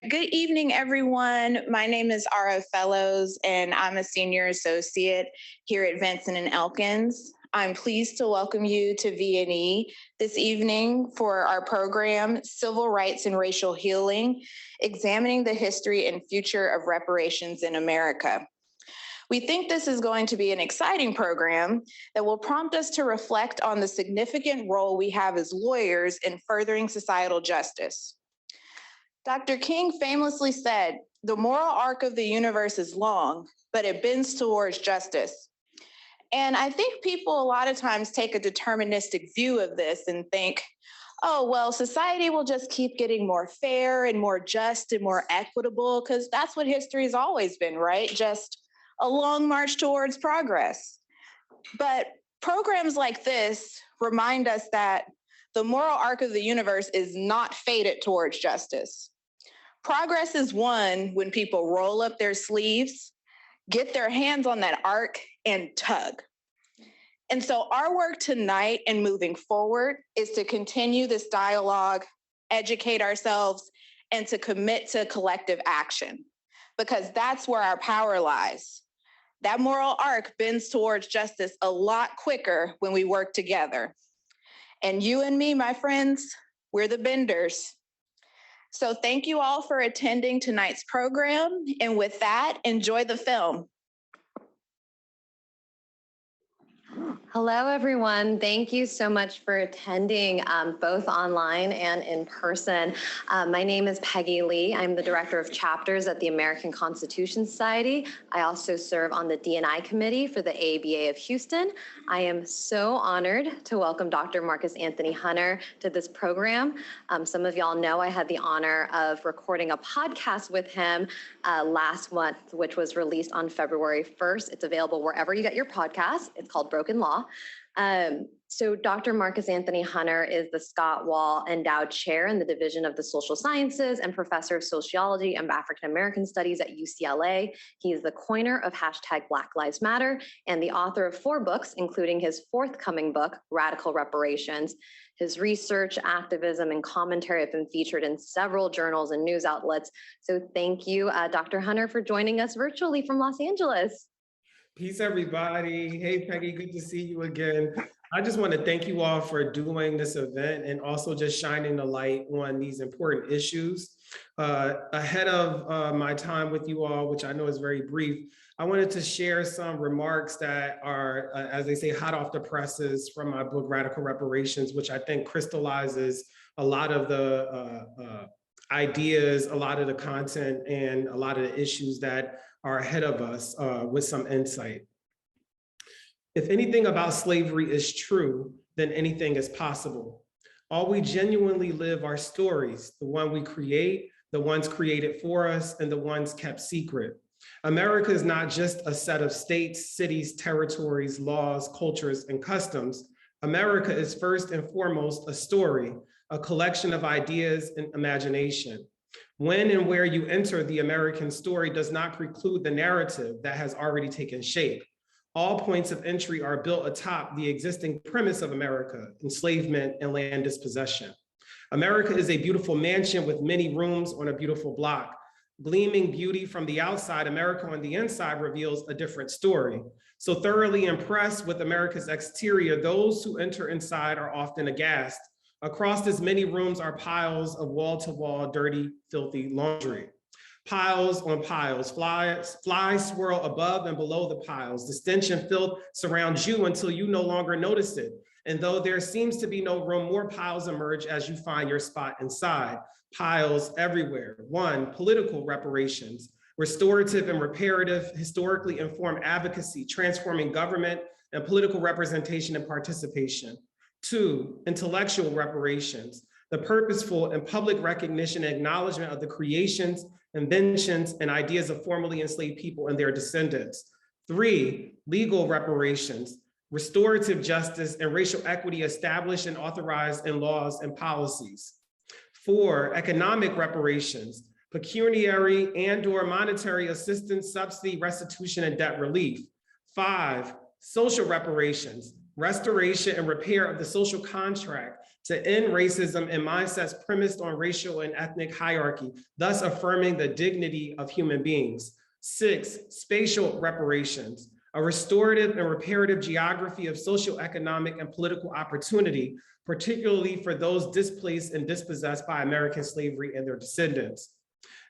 Good evening, everyone. My name is Ara Fellows, and I'm a senior associate here at Vinson and Elkins. I'm pleased to welcome you to V&E this evening for our program, Civil Rights and Racial Healing, Examining the History and Future of Reparations in America. We think this is going to be an exciting program that will prompt us to reflect on the significant role we have as lawyers in furthering societal justice. Dr. King famously said, "The moral arc of the universe is long, but it bends towards justice." And I think people a lot of times take a deterministic view of this and think, oh, well, society will just keep getting more fair and more just and more equitable, because that's what history has always been, right? Just a long march towards progress. But programs like this remind us that the moral arc of the universe is not fated towards justice. Progress is won when people roll up their sleeves, get their hands on that arc, and tug. And so our work tonight and moving forward is to continue this dialogue, educate ourselves, and to commit to collective action, because that's where our power lies. That moral arc bends towards justice a lot quicker when we work together. And you and me, my friends, we're the benders. So thank you all for attending tonight's program. And with that, enjoy the film. Hello, everyone. Thank you so much for attending both online and in person. My name is Peggy Lee. I'm the Director of Chapters at the American Constitution Society. I also serve on the D&I Committee for the AABA of Houston. I am so honored to welcome Dr. Marcus Anthony Hunter to this program. Some of y'all know I had the honor of recording a podcast with him last month, which was released on February 1st. It's available wherever you get your podcasts. It's called Broken Law. So Dr. Marcus Anthony Hunter is the Scott Wall Endowed Chair in the Division of the Social Sciences and Professor of Sociology and African American Studies at UCLA. He is the coiner of #Black Lives Matter and the author of 4 books, including his forthcoming book, Radical Reparations. His research, activism, and commentary have been featured in several journals and news outlets. So thank you, Dr. Hunter, for joining us virtually from Los Angeles. Peace, everybody. Hey, Peggy, good to see you again. I just want to thank you all for doing this event and also just shining the light on these important issues. Ahead of my time with you all, which I know is very brief, I wanted to share some remarks that are, as they say, hot off the presses from my book, Radical Reparations, which I think crystallizes a lot of the ideas, a lot of the content, and a lot of the issues that are ahead of us with some insight. If anything about slavery is true, then anything is possible. All we genuinely live are stories, the one we create, the ones created for us, and the ones kept secret. America is not just a set of states, cities, territories, laws, cultures, and customs. America is first and foremost a story, a collection of ideas and imagination. When and where you enter the American story does not preclude the narrative that has already taken shape. All points of entry are built atop the existing premise of America, enslavement and land dispossession. America is a beautiful mansion with many rooms on a beautiful block. Gleaming beauty from the outside, America on the inside reveals a different story. So thoroughly impressed with America's exterior, those who enter inside are often aghast. Across this many rooms are piles of wall-to-wall, dirty, filthy laundry. Piles on piles, flies swirl above and below the piles. The stench and filth surrounds you until you no longer notice it. And though there seems to be no room, more piles emerge as you find your spot inside. Piles everywhere. 1, political reparations, restorative and reparative, historically informed advocacy, transforming government and political representation and participation. 2, intellectual reparations, the purposeful and public recognition and acknowledgement of the creations, inventions, and ideas of formerly enslaved people and their descendants. 3, legal reparations, restorative justice and racial equity established and authorized in laws and policies. 4, economic reparations, pecuniary and/or monetary assistance, subsidy, restitution, and debt relief. 5, social reparations, restoration and repair of the social contract to end racism and mindsets premised on racial and ethnic hierarchy, thus affirming the dignity of human beings. 6, spatial reparations, a restorative and reparative geography of social, economic, and political opportunity, particularly for those displaced and dispossessed by American slavery and their descendants.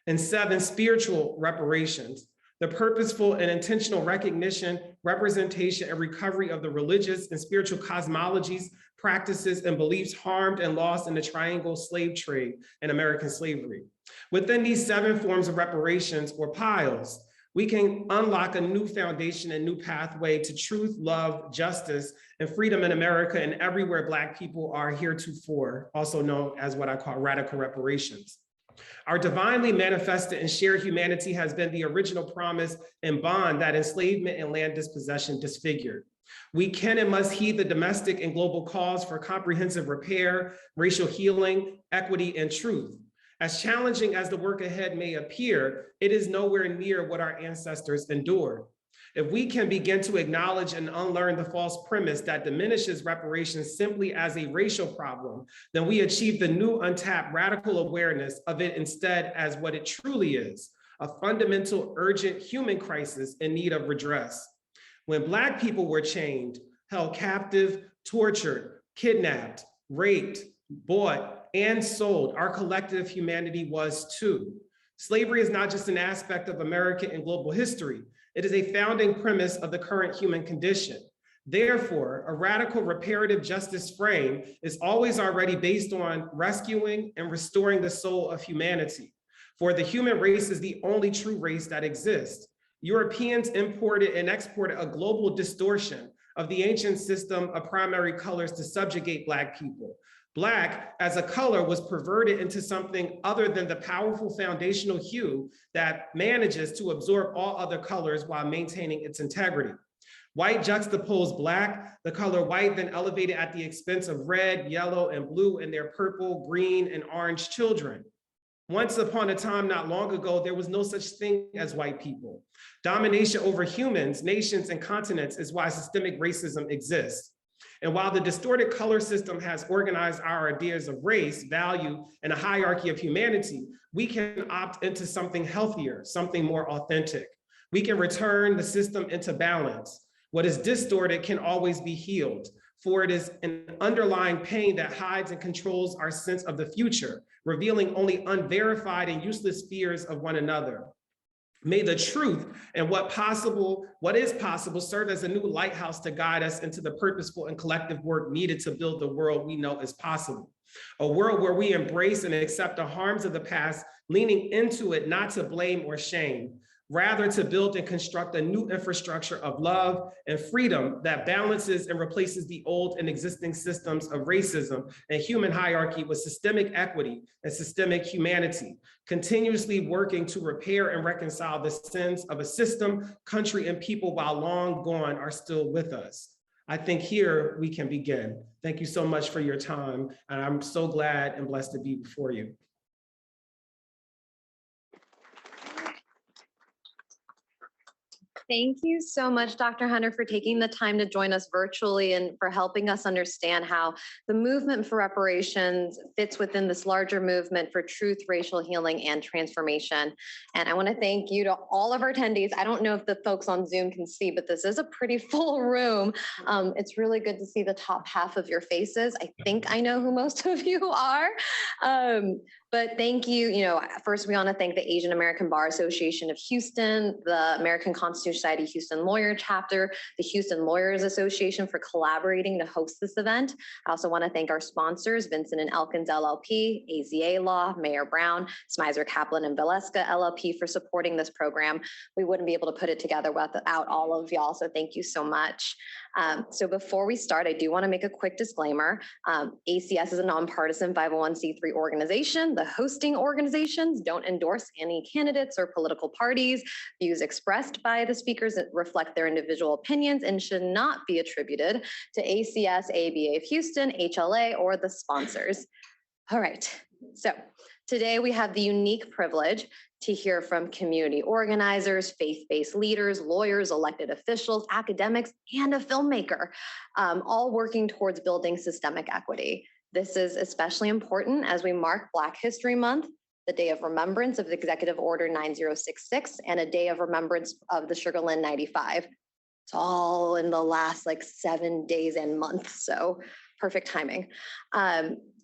And 7, spiritual reparations, the purposeful and intentional recognition, representation, and recovery of the religious and spiritual cosmologies, practices, and beliefs harmed and lost in the triangle slave trade and American slavery. Within these 7 forms of reparations or piles, we can unlock a new foundation and new pathway to truth, love, justice, and freedom in America and everywhere Black people are heretofore, also known as what I call radical reparations. Our divinely manifested and shared humanity has been the original promise and bond that enslavement and land dispossession disfigured. We can and must heed the domestic and global calls for comprehensive repair, racial healing, equity, and truth. As challenging as the work ahead may appear, it is nowhere near what our ancestors endured. If we can begin to acknowledge and unlearn the false premise that diminishes reparations simply as a racial problem, then we achieve the new untapped radical awareness of it instead as what it truly is, a fundamental, urgent human crisis in need of redress. When Black people were chained, held captive, tortured, kidnapped, raped, bought, and sold, our collective humanity was too. Slavery is not just an aspect of American and global history. It is a founding premise of the current human condition. Therefore, a radical reparative justice frame is always already based on rescuing and restoring the soul of humanity. For the human race is the only true race that exists. Europeans imported and exported a global distortion of the ancient system of primary colors to subjugate Black people. Black as a color was perverted into something other than the powerful foundational hue that manages to absorb all other colors while maintaining its integrity. White juxtaposed Black, the color white then elevated at the expense of red, yellow, and blue and their purple, green, and orange children. Once upon a time, not long ago, there was no such thing as white people. Domination over humans, nations, and continents is why systemic racism exists. And while the distorted color system has organized our ideas of race, value, and a hierarchy of humanity, we can opt into something healthier, something more authentic. We can return the system into balance. What is distorted can always be healed, for it is an underlying pain that hides and controls our sense of the future, revealing only unverified and useless fears of one another. May the truth and what is possible serve as a new lighthouse to guide us into the purposeful and collective work needed to build the world we know is possible. A world where we embrace and accept the harms of the past, leaning into it not to blame or shame, rather to build and construct a new infrastructure of love and freedom that balances and replaces the old and existing systems of racism and human hierarchy with systemic equity and systemic humanity, continuously working to repair and reconcile the sins of a system, country, and people while long gone are still with us. I think here we can begin. Thank you so much for your time, and I'm so glad and blessed to be before you. Thank you so much, Dr. Hunter, for taking the time to join us virtually and for helping us understand how the movement for reparations fits within this larger movement for truth, racial healing, and transformation. And I want to thank you to all of our attendees. I don't know if the folks on Zoom can see, but this is a pretty full room. It's really good to see the top half of your faces. I think I know who most of you are. But thank you. First we want to thank the Asian American Bar Association of Houston, the American Constitution Society Houston Lawyer Chapter, the Houston Lawyers Association for collaborating to host this event. I also want to thank our sponsors, Vinson and Elkins LLP, AZA Law, Mayor Brown, Smizer Kaplan and Valeska LLP for supporting this program. We wouldn't be able to put it together without all of y'all, so thank you so much. So before we start, I do want to make a quick disclaimer. ACS is a nonpartisan 501c3 organization. The hosting organizations don't endorse any candidates or political parties. Views expressed by the speakers reflect their individual opinions and should not be attributed to ACS, ABA of Houston, HLA, or the sponsors. All right, so today we have the unique privilege to hear from community organizers, faith-based leaders, lawyers, elected officials, academics, and a filmmaker, all working towards building systemic equity. This is especially important as we mark Black History Month, the Day of Remembrance of Executive Order 9066, and a Day of Remembrance of the Sugar Lynn 95. It's all in the last 7 days and months, so perfect timing.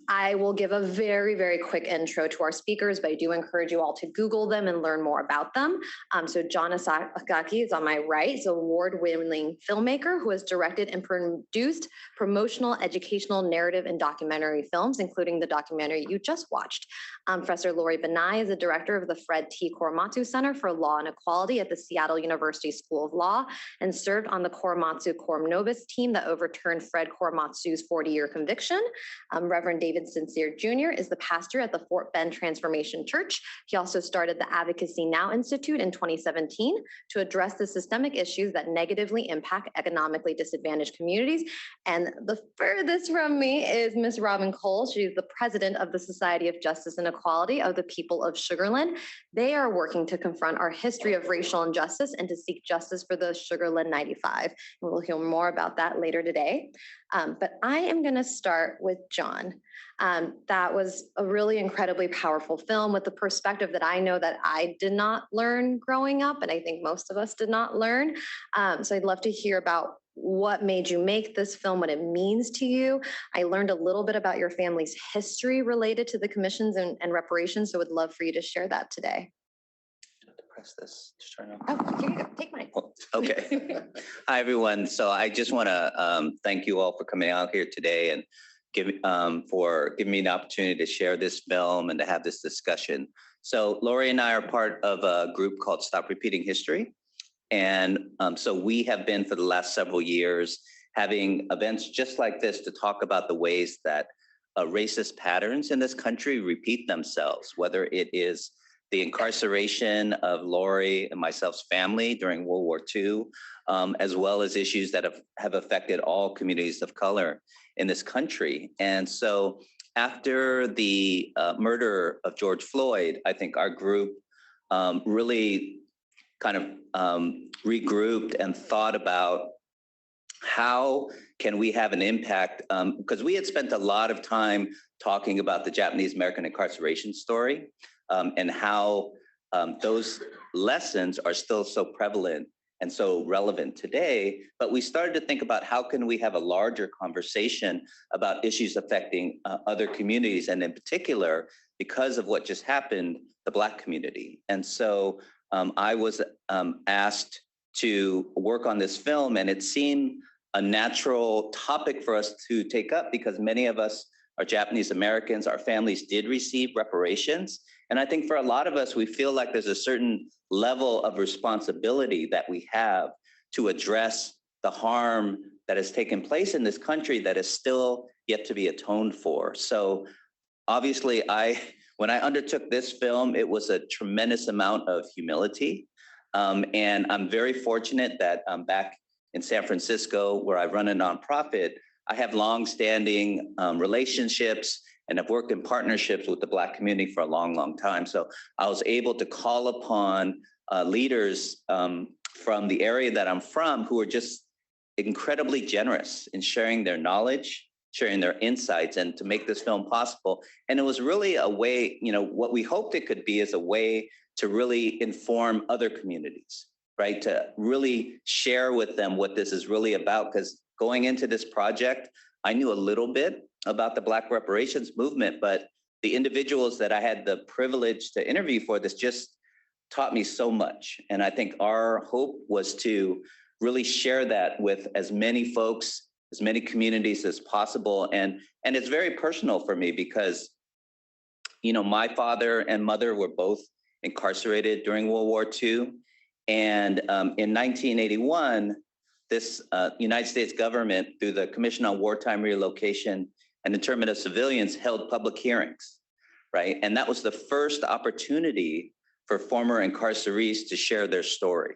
I will give a very, very quick intro to our speakers, but I do encourage you all to Google them and learn more about them. So John Asaki is on my right. He's an award-winning filmmaker who has directed and produced promotional, educational, narrative, and documentary films, including the documentary you just watched. Professor Lori Benai is the director of the Fred T. Korematsu Center for Law and Equality at the Seattle University School of Law and served on the Korematsu Quorum Nobis team that overturned Fred Korematsu's 40-year conviction. Reverend David Sincere Jr. is the pastor at the Fort Bend Transformation Church. He also started the Advocacy Now Institute in 2017 to address the systemic issues that negatively impact economically disadvantaged communities. And the furthest from me is Ms. Robin Cole. She's the president of the Society of Justice and Equality of the People of Sugar Lynn. They are working to confront our history of racial injustice and to seek justice for the Sugar Lynn 95. And we'll hear more about that later today. But I am going to start with John. That was a really incredibly powerful film with the perspective that I know that I did not learn growing up, and I think most of us did not learn. So I'd love to hear about what made you make this film, what it means to you. I learned a little bit about your family's history related to the commissions and reparations, so would love for you to share that today. Press this to turn on. Oh, here you go. Take mine. Oh, okay. Hi, everyone. So I just want to thank you all for coming out here today and for giving me an opportunity to share this film and to have this discussion. So Lori and I are part of a group called Stop Repeating History. And so we have been for the last several years having events just like this to talk about the ways that racist patterns in this country repeat themselves, whether it is the incarceration of Lori and myself's family during World War II, as well as issues that have affected all communities of color in this country. And so after the murder of George Floyd, I think our group really kind of regrouped and thought about how can we have an impact, because we had spent a lot of time talking about the Japanese American Incarceration story, and how those lessons are still so prevalent and so relevant today. But we started to think about how can we have a larger conversation about issues affecting other communities, and in particular, because of what just happened, the Black community. And so I was asked to work on this film, and it seemed a natural topic for us to take up because many of us are Japanese Americans, our families did receive reparations. And I think for a lot of us, we feel like there's a certain level of responsibility that we have to address the harm that has taken place in this country that is still yet to be atoned for. So obviously, when I undertook this film, it was a tremendous amount of humility. And I'm very fortunate that I'm back in San Francisco, where I run a nonprofit. I have longstanding relationships and have worked in partnerships with the Black community for a long, long time. So I was able to call upon leaders from the area that I'm from who are just incredibly generous in sharing their knowledge, sharing their insights, and to make this film possible. And it was really a way, what we hoped it could be is a way to really inform other communities, right? To really share with them what this is really about. Because going into this project, I knew a little bit about the Black reparations movement, but the individuals that I had the privilege to interview for this just taught me so much. And I think our hope was to really share that with as many folks, as many communities as possible. And it's very personal for me because, my father and mother were both incarcerated during World War II. And in 1981, this United States government, through the Commission on Wartime Relocation and Internment of Civilians, held public hearings, right? And that was the first opportunity for former incarcerees to share their story.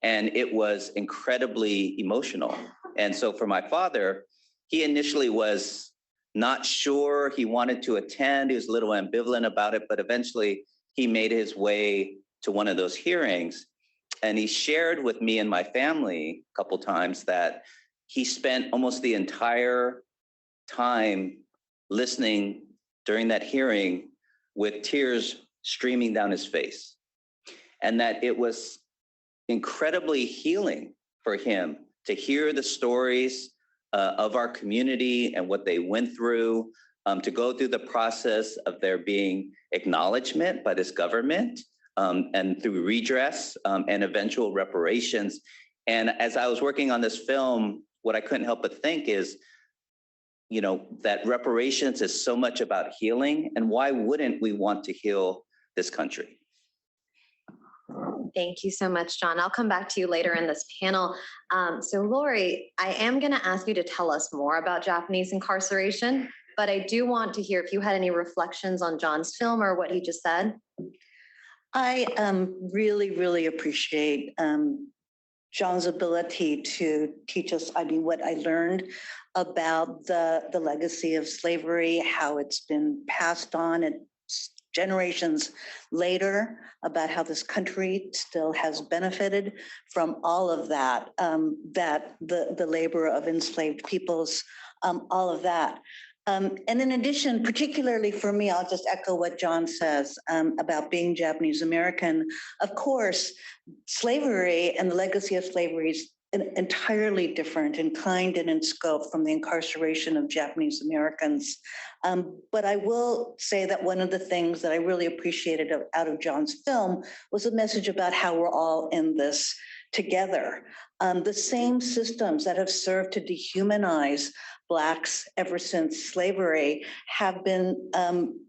And it was incredibly emotional. And so for my father, he initially was not sure he wanted to attend. He was a little ambivalent about it, but eventually he made his way to one of those hearings. And he shared with me and my family a couple times that he spent almost the entire time listening during that hearing with tears streaming down his face. And that it was incredibly healing for him to hear the stories of our community and what they went through, to go through the process of there being acknowledgement by this government, and through redress and eventual reparations. And as I was working on this film, what I couldn't help but think is, you know, that reparations is so much about healing, and why wouldn't we want to heal this country? Thank you so much, John. I'll come back to you later in this panel. So Lori, I am going to ask you to tell us more about Japanese incarceration, but I do want to hear if you had any reflections on John's film or what he just said. I really appreciate John's ability to teach us, what I learned about the legacy of slavery, how it's been passed on and generations later, about how this country still has benefited from all of that, that the labor of enslaved peoples, all of that. And in addition, particularly for me, I'll just echo what John says about being Japanese American. Of course, slavery and the legacy of slavery is entirely different in kind and in scope from the incarceration of Japanese Americans. But I will say that one of the things that I really appreciated out of John's film was a message about how we're all in this together. The same systems that have served to dehumanize Blacks ever since slavery have been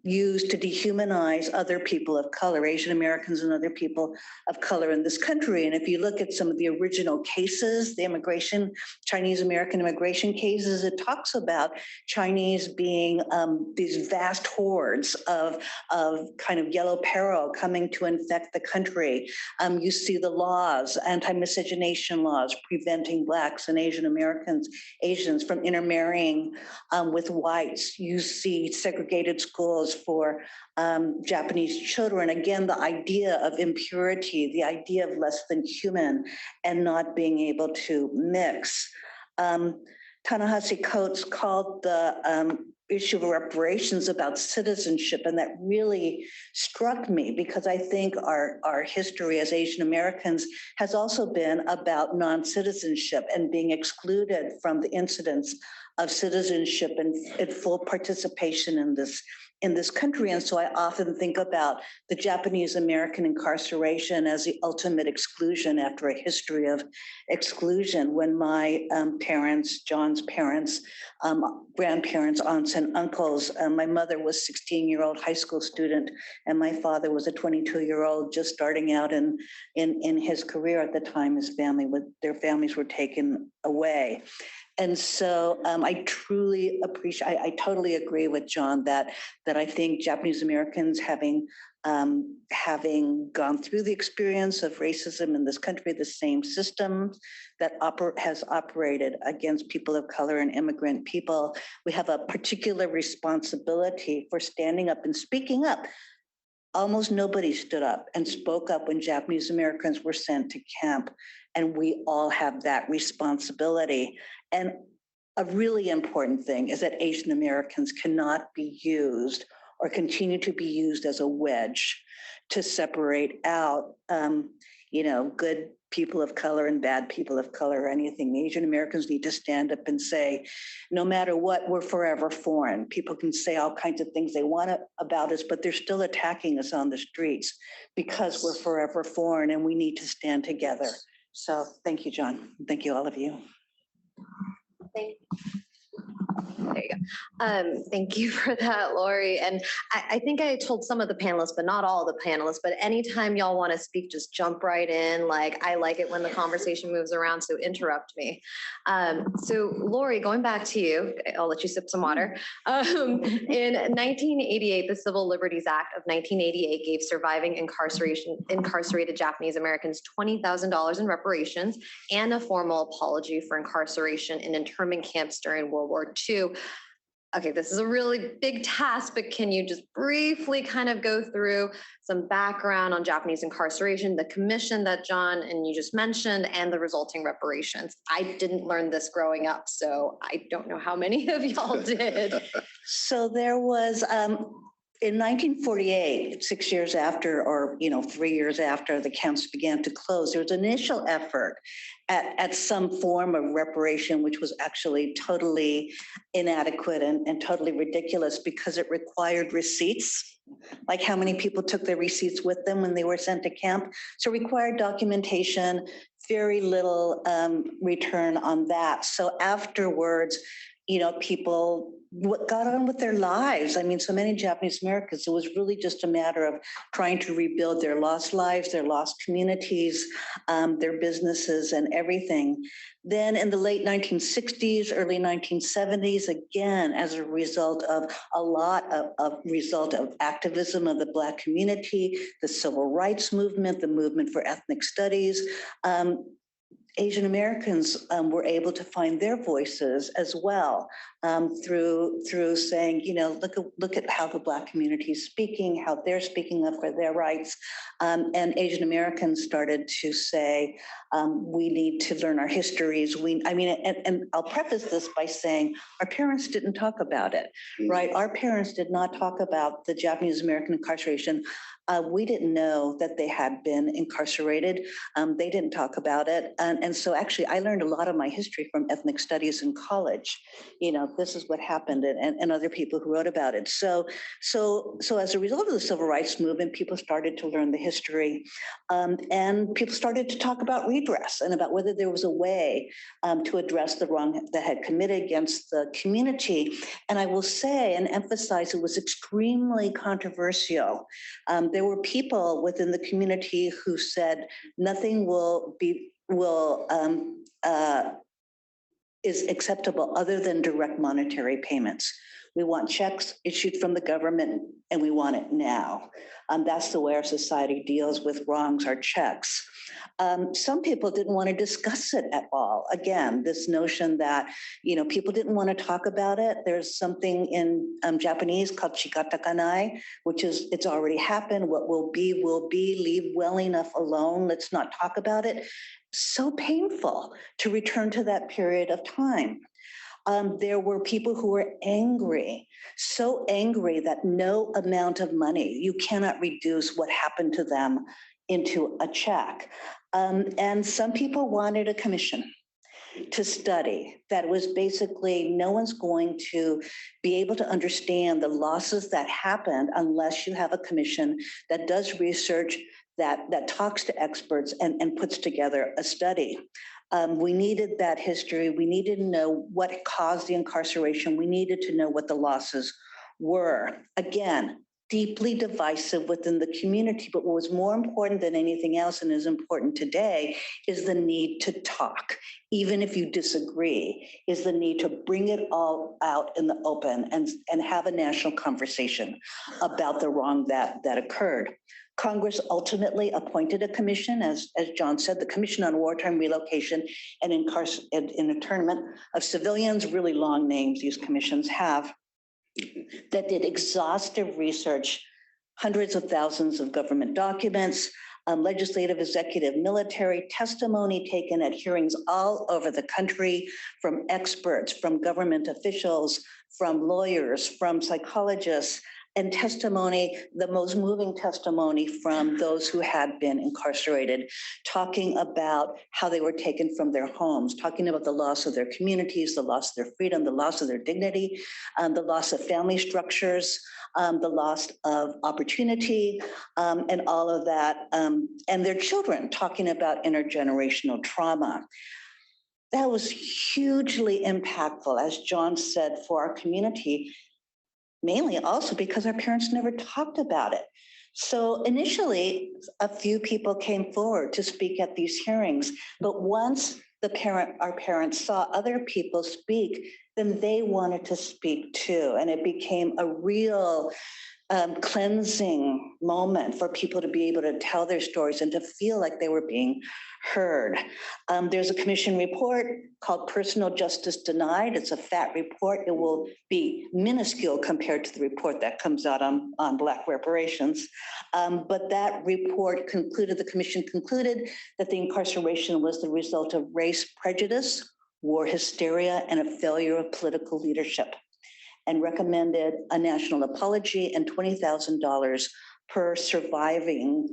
used to dehumanize other people of color, Asian Americans and other people of color in this country. And if you look at some of the original cases, the Chinese American immigration cases, it talks about Chinese being these vast hordes of kind of yellow peril coming to infect the country. You see the laws, anti-miscegenation laws, preventing Blacks and Asians from intermarrying with whites. You see segregated schools for Japanese children. Again, the idea of impurity, the idea of less than human and not being able to mix. Ta-Nehisi Coates called the issue of reparations about citizenship, and that really struck me because I think our history as Asian Americans has also been about non-citizenship and being excluded from the incidence of citizenship and full participation in this country. And so I often think about the Japanese American incarceration as the ultimate exclusion after a history of exclusion. When my parents, John's parents, grandparents, aunts and uncles, my mother was a 16-year-old high school student, and my father was a 22-year-old just starting out in his career at the time. Their families were taken away. And so I truly appreciate, I totally agree with John that I think Japanese Americans having gone through the experience of racism in this country, the same system that has operated against people of color and immigrant people, we have a particular responsibility for standing up and speaking up. Almost nobody stood up and spoke up when Japanese Americans were sent to camp, and we all have that responsibility. And a really important thing is that Asian Americans cannot be used or continue to be used as a wedge to separate out, good people of color and bad people of color or anything. Asian Americans need to stand up and say, no matter what, we're forever foreign. People can say all kinds of things they want about us, but they're still attacking us on the streets because we're forever foreign, and we need to stand together. So thank you, John. Thank you, all of you. There you go. Thank you for that, Lori. And I think I told some of the panelists, but not all the panelists, but anytime y'all want to speak, just jump right in. I like it when the conversation moves around, so interrupt me. So Lori, going back to you, I'll let you sip some water. In 1988, the Civil Liberties Act of 1988 gave surviving incarcerated Japanese Americans $20,000 in reparations and a formal apology for incarceration in internment camps during World War II. okay, this is a really big task, but can you just briefly kind of go through some background on Japanese incarceration, the commission that John and you just mentioned, and the resulting reparations? I didn't learn this growing up, so I don't know how many of y'all did. So there was, in 1948, 6 years after, or 3 years after the camps began to close, there was an initial effort at some form of reparation, which was actually totally inadequate and totally ridiculous because it required receipts, like how many people took their receipts with them when they were sent to camp. So it required documentation, very little return on that. So afterwards, people got on with their lives. I mean, so many Japanese Americans, it was really just a matter of trying to rebuild their lost lives, their lost communities, their businesses and everything. Then in the late 1960s, early 1970s, again, as a result of activism of the Black community, the civil rights movement, the movement for ethnic studies, Asian Americans were able to find their voices as well through saying, look at how the Black community is speaking, how they're speaking up for their rights. And Asian Americans started to say, we need to learn our histories. And I'll preface this by saying our parents didn't talk about it, right? Our parents did not talk about the Japanese American incarceration. We didn't know that they had been incarcerated. They didn't talk about it. And so actually, I learned a lot of my history from ethnic studies in college. This is what happened and other people who wrote about it. So as a result of the civil rights movement, people started to learn the history and people started to talk about redress and about whether there was a way to address the wrong that had committed against the community. And I will say and emphasize it was extremely controversial. There were people within the community who said nothing is acceptable other than direct monetary payments. We want checks issued from the government and we want it now. That's the way our society deals with wrongs, our checks. Some people didn't want to discuss it at all. Again, this notion that, people didn't want to talk about it. There's something in Japanese called chikatakanai, which is it's already happened. What will be, leave well enough alone. Let's not talk about it. So painful to return to that period of time. There were people who were angry, so angry that no amount of money, you cannot reduce what happened to them into a check. And some people wanted a commission to study that was basically no one's going to be able to understand the losses that happened unless you have a commission that does research, that talks to experts and puts together a study. We needed that history. We needed to know what caused the incarceration. We needed to know what the losses were. Again, deeply divisive within the community, but what was more important than anything else and is important today is the need to talk, even if you disagree, is the need to bring it all out in the open and have a national conversation about the wrong that occurred. Congress ultimately appointed a commission, as John said, the Commission on Wartime Relocation and Internment of Civilians, really long names these commissions have, that did exhaustive research, hundreds of thousands of government documents, legislative, executive, military testimony taken at hearings all over the country from experts, from government officials, from lawyers, from psychologists, and testimony, the most moving testimony from those who had been incarcerated, talking about how they were taken from their homes, talking about the loss of their communities, the loss of their freedom, the loss of their dignity, the loss of family structures, the loss of opportunity, and all of that, and their children talking about intergenerational trauma. That was hugely impactful, as John said, for our community, mainly also because our parents never talked about it. So initially, a few people came forward to speak at these hearings, but once our parents saw other people speak, then they wanted to speak too. And it became a real cleansing moment for people to be able to tell their stories and to feel like they were being heard. There's a commission report called Personal Justice Denied. It's a fat report. It will be minuscule compared to the report that comes out on Black reparations. But that report concluded, the commission concluded that the incarceration was the result of race prejudice, war hysteria, and a failure of political leadership, and recommended a national apology and $20,000 per surviving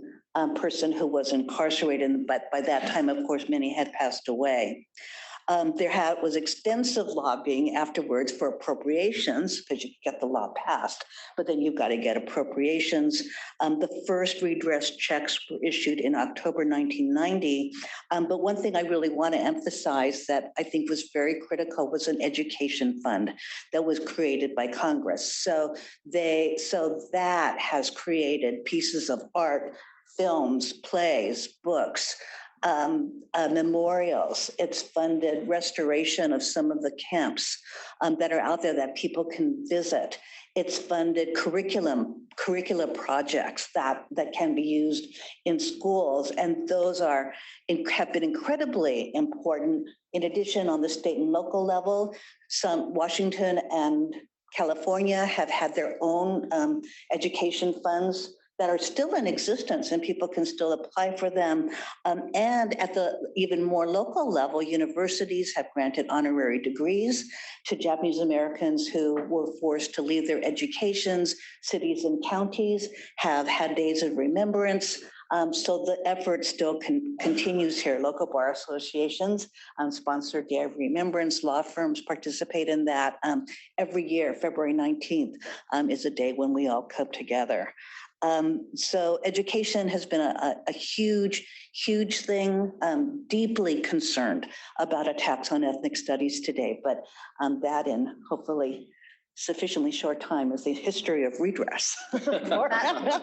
person who was incarcerated. But by that time, of course, many had passed away. There was extensive lobbying afterwards for appropriations, because you get the law passed, but then you've got to get appropriations. The first redress checks were issued in October 1990. But one thing I really want to emphasize that I think was very critical was an education fund that was created by Congress. So that has created pieces of art, films, plays, books, memorials. It's funded restoration of some of the camps that are out there that people can visit. It's funded curricula projects that can be used in schools, and those have been incredibly important. In addition, on the state and local level, Washington and California have had their own education funds that are still in existence, and people can still apply for them. And at the even more local level, universities have granted honorary degrees to Japanese Americans who were forced to leave their educations. Cities and counties have had days of remembrance. So the effort still continues here. Local bar associations sponsor Day of Remembrance. Law firms participate in that. Every year, February 19th is a day when we all come together. So education has been a huge, huge thing. Deeply concerned about attacks on ethnic studies today, but that in hopefully sufficiently short time is the history of redress.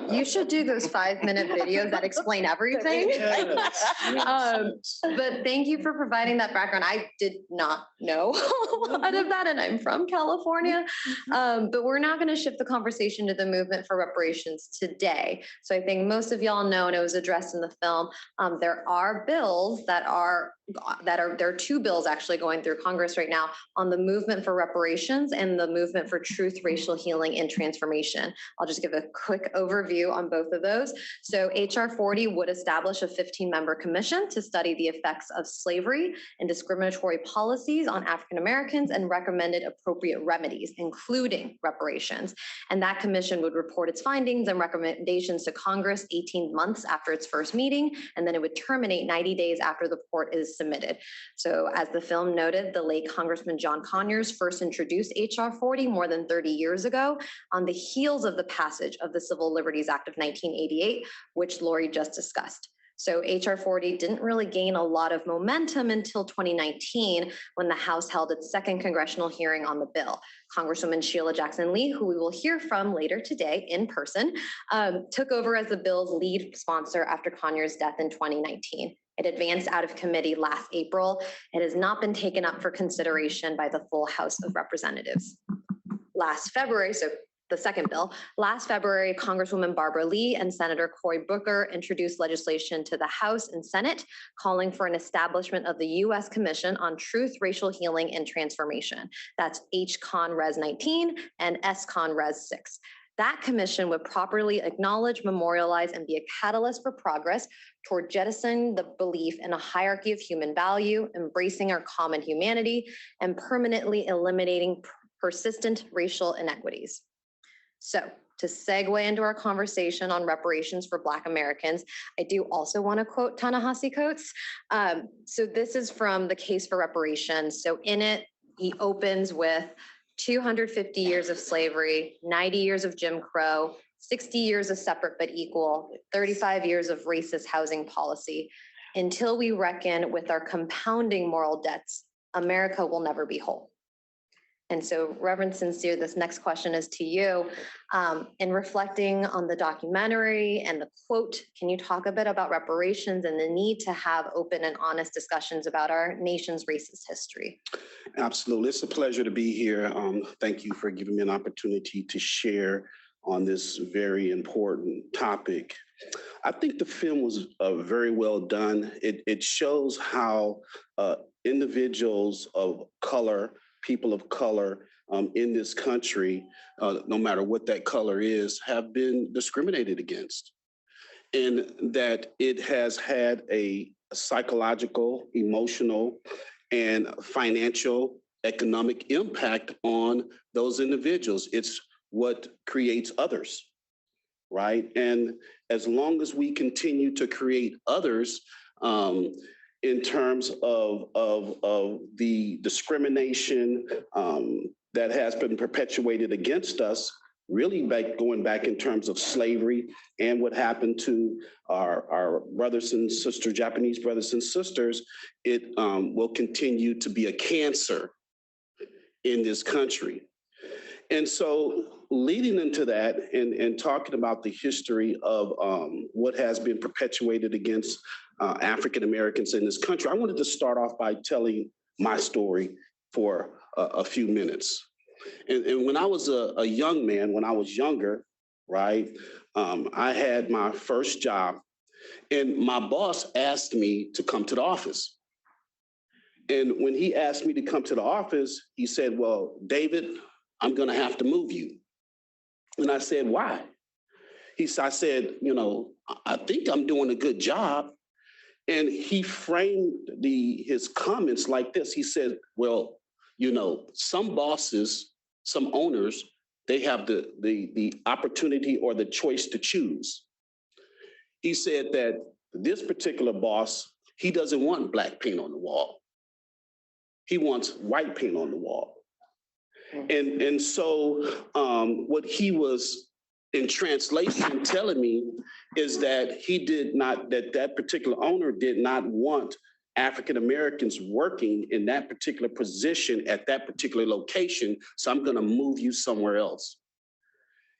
You should do those 5-minute videos that explain everything. But thank you for providing that background. I did not know a lot of that, and I'm from California. But we're not going to shift the conversation to the movement for reparations today. So I think most of y'all know, and it was addressed in the film, there are bills there are 2 bills actually going through Congress right now on the movement for reparations and the movement for truth, racial healing, and transformation. I'll just give a quick overview on both of those. So HR 40 would establish a 15-member commission to study the effects of slavery and discriminatory policies on African Americans and recommended appropriate remedies, including reparations. And that commission would report its findings and recommendations to Congress 18 months after its first meeting, and then it would terminate 90 days after the report is submitted. So as the film noted, the late Congressman John Conyers first introduced HR 40 more than 30 years ago on the heels of the passage of the Civil Liberties Act of 1988, which Lori just discussed. So HR 40 didn't really gain a lot of momentum until 2019 when the House held its second congressional hearing on the bill. Congresswoman Sheila Jackson-Lee, who we will hear from later today in person, took over as the bill's lead sponsor after Conyers' death in 2019. It advanced out of committee last April. It has not been taken up for consideration by the full House of Representatives. Last February, so the second bill, last February, Congresswoman Barbara Lee and Senator Cory Booker introduced legislation to the House and Senate calling for an establishment of the U.S. Commission on Truth, Racial Healing, and Transformation. That's H-Con Res 19 and S-Con Res 6. That commission would properly acknowledge, memorialize, and be a catalyst for progress toward jettisoning the belief in a hierarchy of human value, embracing our common humanity, and permanently eliminating persistent racial inequities. So to segue into our conversation on reparations for Black Americans, I do also want to quote Ta-Nehisi Coates. So this is from the Case for Reparations. So in it, he opens with 250 years of slavery, 90 years of Jim Crow, 60 years of separate but equal, 35 years of racist housing policy. Until we reckon with our compounding moral debts, America will never be whole. And so, Reverend Sincere, this next question is to you. In reflecting on the documentary and the quote, can you talk a bit about reparations and the need to have open and honest discussions about our nation's racist history? Absolutely. It's a pleasure to be here. Thank you for giving me an opportunity to share on this very important topic. I think the film was very well done. It shows how individuals of color, people of color in this country, no matter what that color is, have been discriminated against. And that it has had a psychological, emotional, and financial, economic impact on those individuals. It's what creates others, right? And as long as we continue to create others in terms of the discrimination that has been perpetuated against us, really going back in terms of slavery and what happened to our brothers and sisters, Japanese brothers and sisters, it will continue to be a cancer in this country. And so leading into that and talking about the history of what has been perpetuated against African Americans in this country, I wanted to start off by telling my story for a few minutes. And when I was a young man, when I was younger, right, I had my first job, and my boss asked me to come to the office. And when he asked me to come to the office, he said, "Well, David, I'm going to have to move you." And I said, "Why?" I said, "I think I'm doing a good job." And he framed his comments like this. He said, "Well, some bosses, some owners, they have the opportunity or the choice to choose." He said that this particular boss, he doesn't want black paint on the wall. He wants white paint on the wall. And so what he was in translation telling me is that that particular owner did not want African Americans working in that particular position at that particular location, so I'm going to move you somewhere else.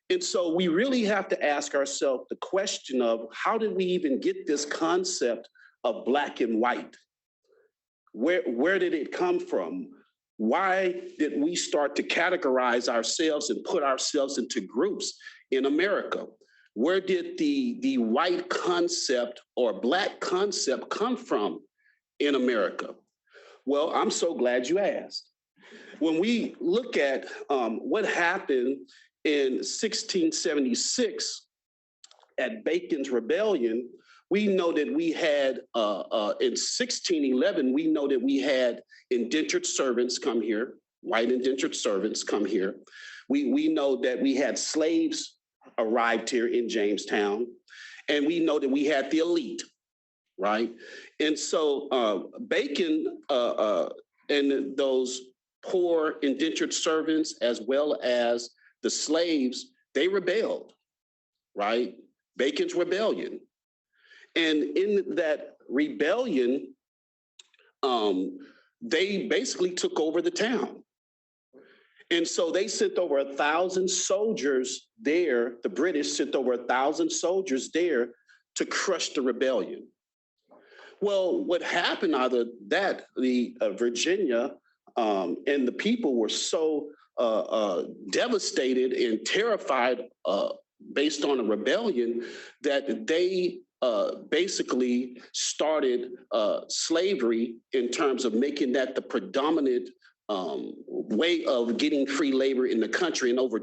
And so we really have to ask ourselves the question of, how did we even get this concept of black and white? Where did it come from? Why did we start to categorize ourselves and put ourselves into groups in America? Where did the white concept or black concept come from in America? Well, I'm so glad you asked. When we look at what happened in 1676 at Bacon's Rebellion, we know that we had, in 1611, we know that we had indentured servants come here, white indentured servants come here. We know that we had slaves arrived here in Jamestown, and we know that we had the elite, right? And so Bacon and those poor indentured servants, as well as the slaves, they rebelled, right? Bacon's Rebellion. And in that rebellion, they basically took over the town. And so they sent over 1,000 soldiers there. The British sent over 1,000 soldiers there to crush the rebellion. Well, what happened out of that, Virginia and the people were so devastated and terrified based on a rebellion that they basically started slavery in terms of making that the predominant way of getting free labor in the country. And over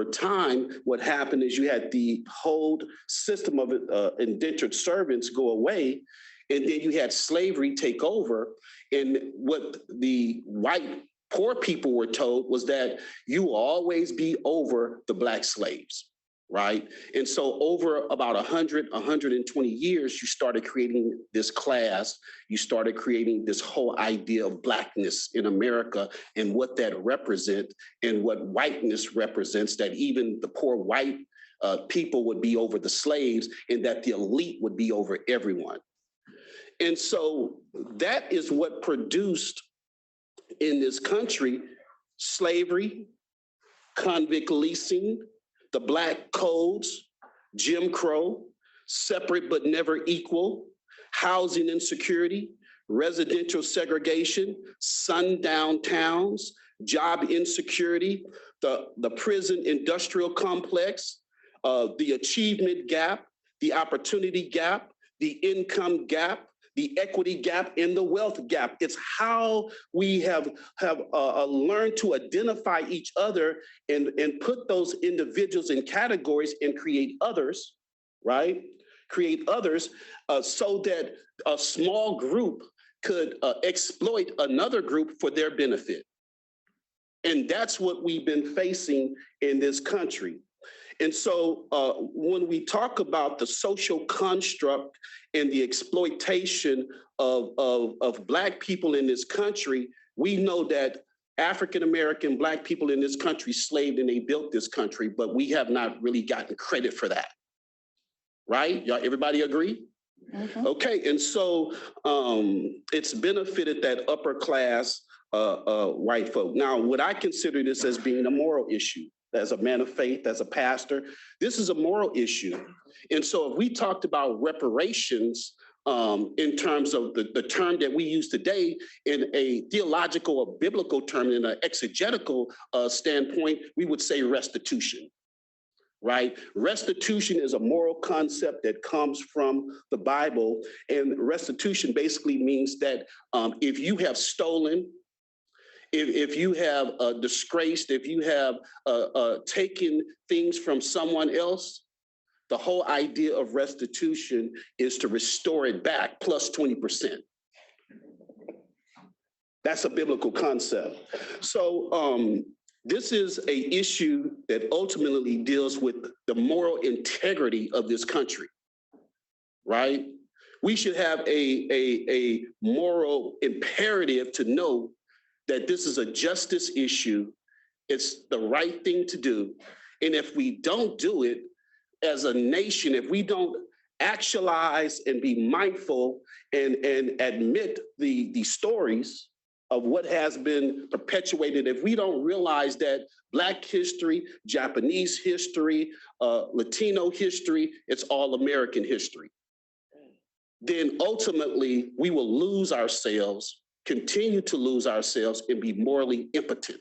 time, what happened is you had the whole system of indentured servants go away, and then you had slavery take over. And what the white poor people were told was that you will always be over the black slaves, right? And so over about 120 years, you started creating this class, you started creating this whole idea of blackness in America and what that represents and what whiteness represents, that even the poor white people would be over the slaves and that the elite would be over everyone. And so that is what produced in this country slavery, convict leasing, the black codes, Jim Crow, separate but never equal, housing insecurity, residential segregation, sundown towns, job insecurity, the prison industrial complex, the achievement gap, the opportunity gap, the income gap, the equity gap, and the wealth gap. It's how we have learned to identify each other and put those individuals in categories and create others, right? Create others so that a small group could exploit another group for their benefit. And that's what we've been facing in this country. And so when we talk about the social construct and the exploitation of Black people in this country, we know that African-American Black people in this country slaved and they built this country, but we have not really gotten credit for that. Right? Y'all, everybody agree? Mm-hmm. Okay, and so it's benefited that upper class white folk. Now, would I consider this as being a moral issue? As a man of faith, as a pastor, this is a moral issue. And so if we talked about reparations in terms of the term that we use today in a theological or biblical term, in an exegetical standpoint, we would say restitution, right? Restitution is a moral concept that comes from the Bible. And restitution basically means that if you have stolen, if you have disgraced, if you have taken things from someone else, the whole idea of restitution is to restore it back plus 20%. That's a biblical concept. So this is an issue that ultimately deals with the moral integrity of this country, right? We should have a moral imperative to know that this is a justice issue. It's the right thing to do. And if we don't do it as a nation, if we don't actualize and be mindful and admit the stories of what has been perpetuated, if we don't realize that Black history, Japanese history, Latino history, it's all American history, then ultimately we will lose ourselves, continue to lose ourselves, and be morally impotent.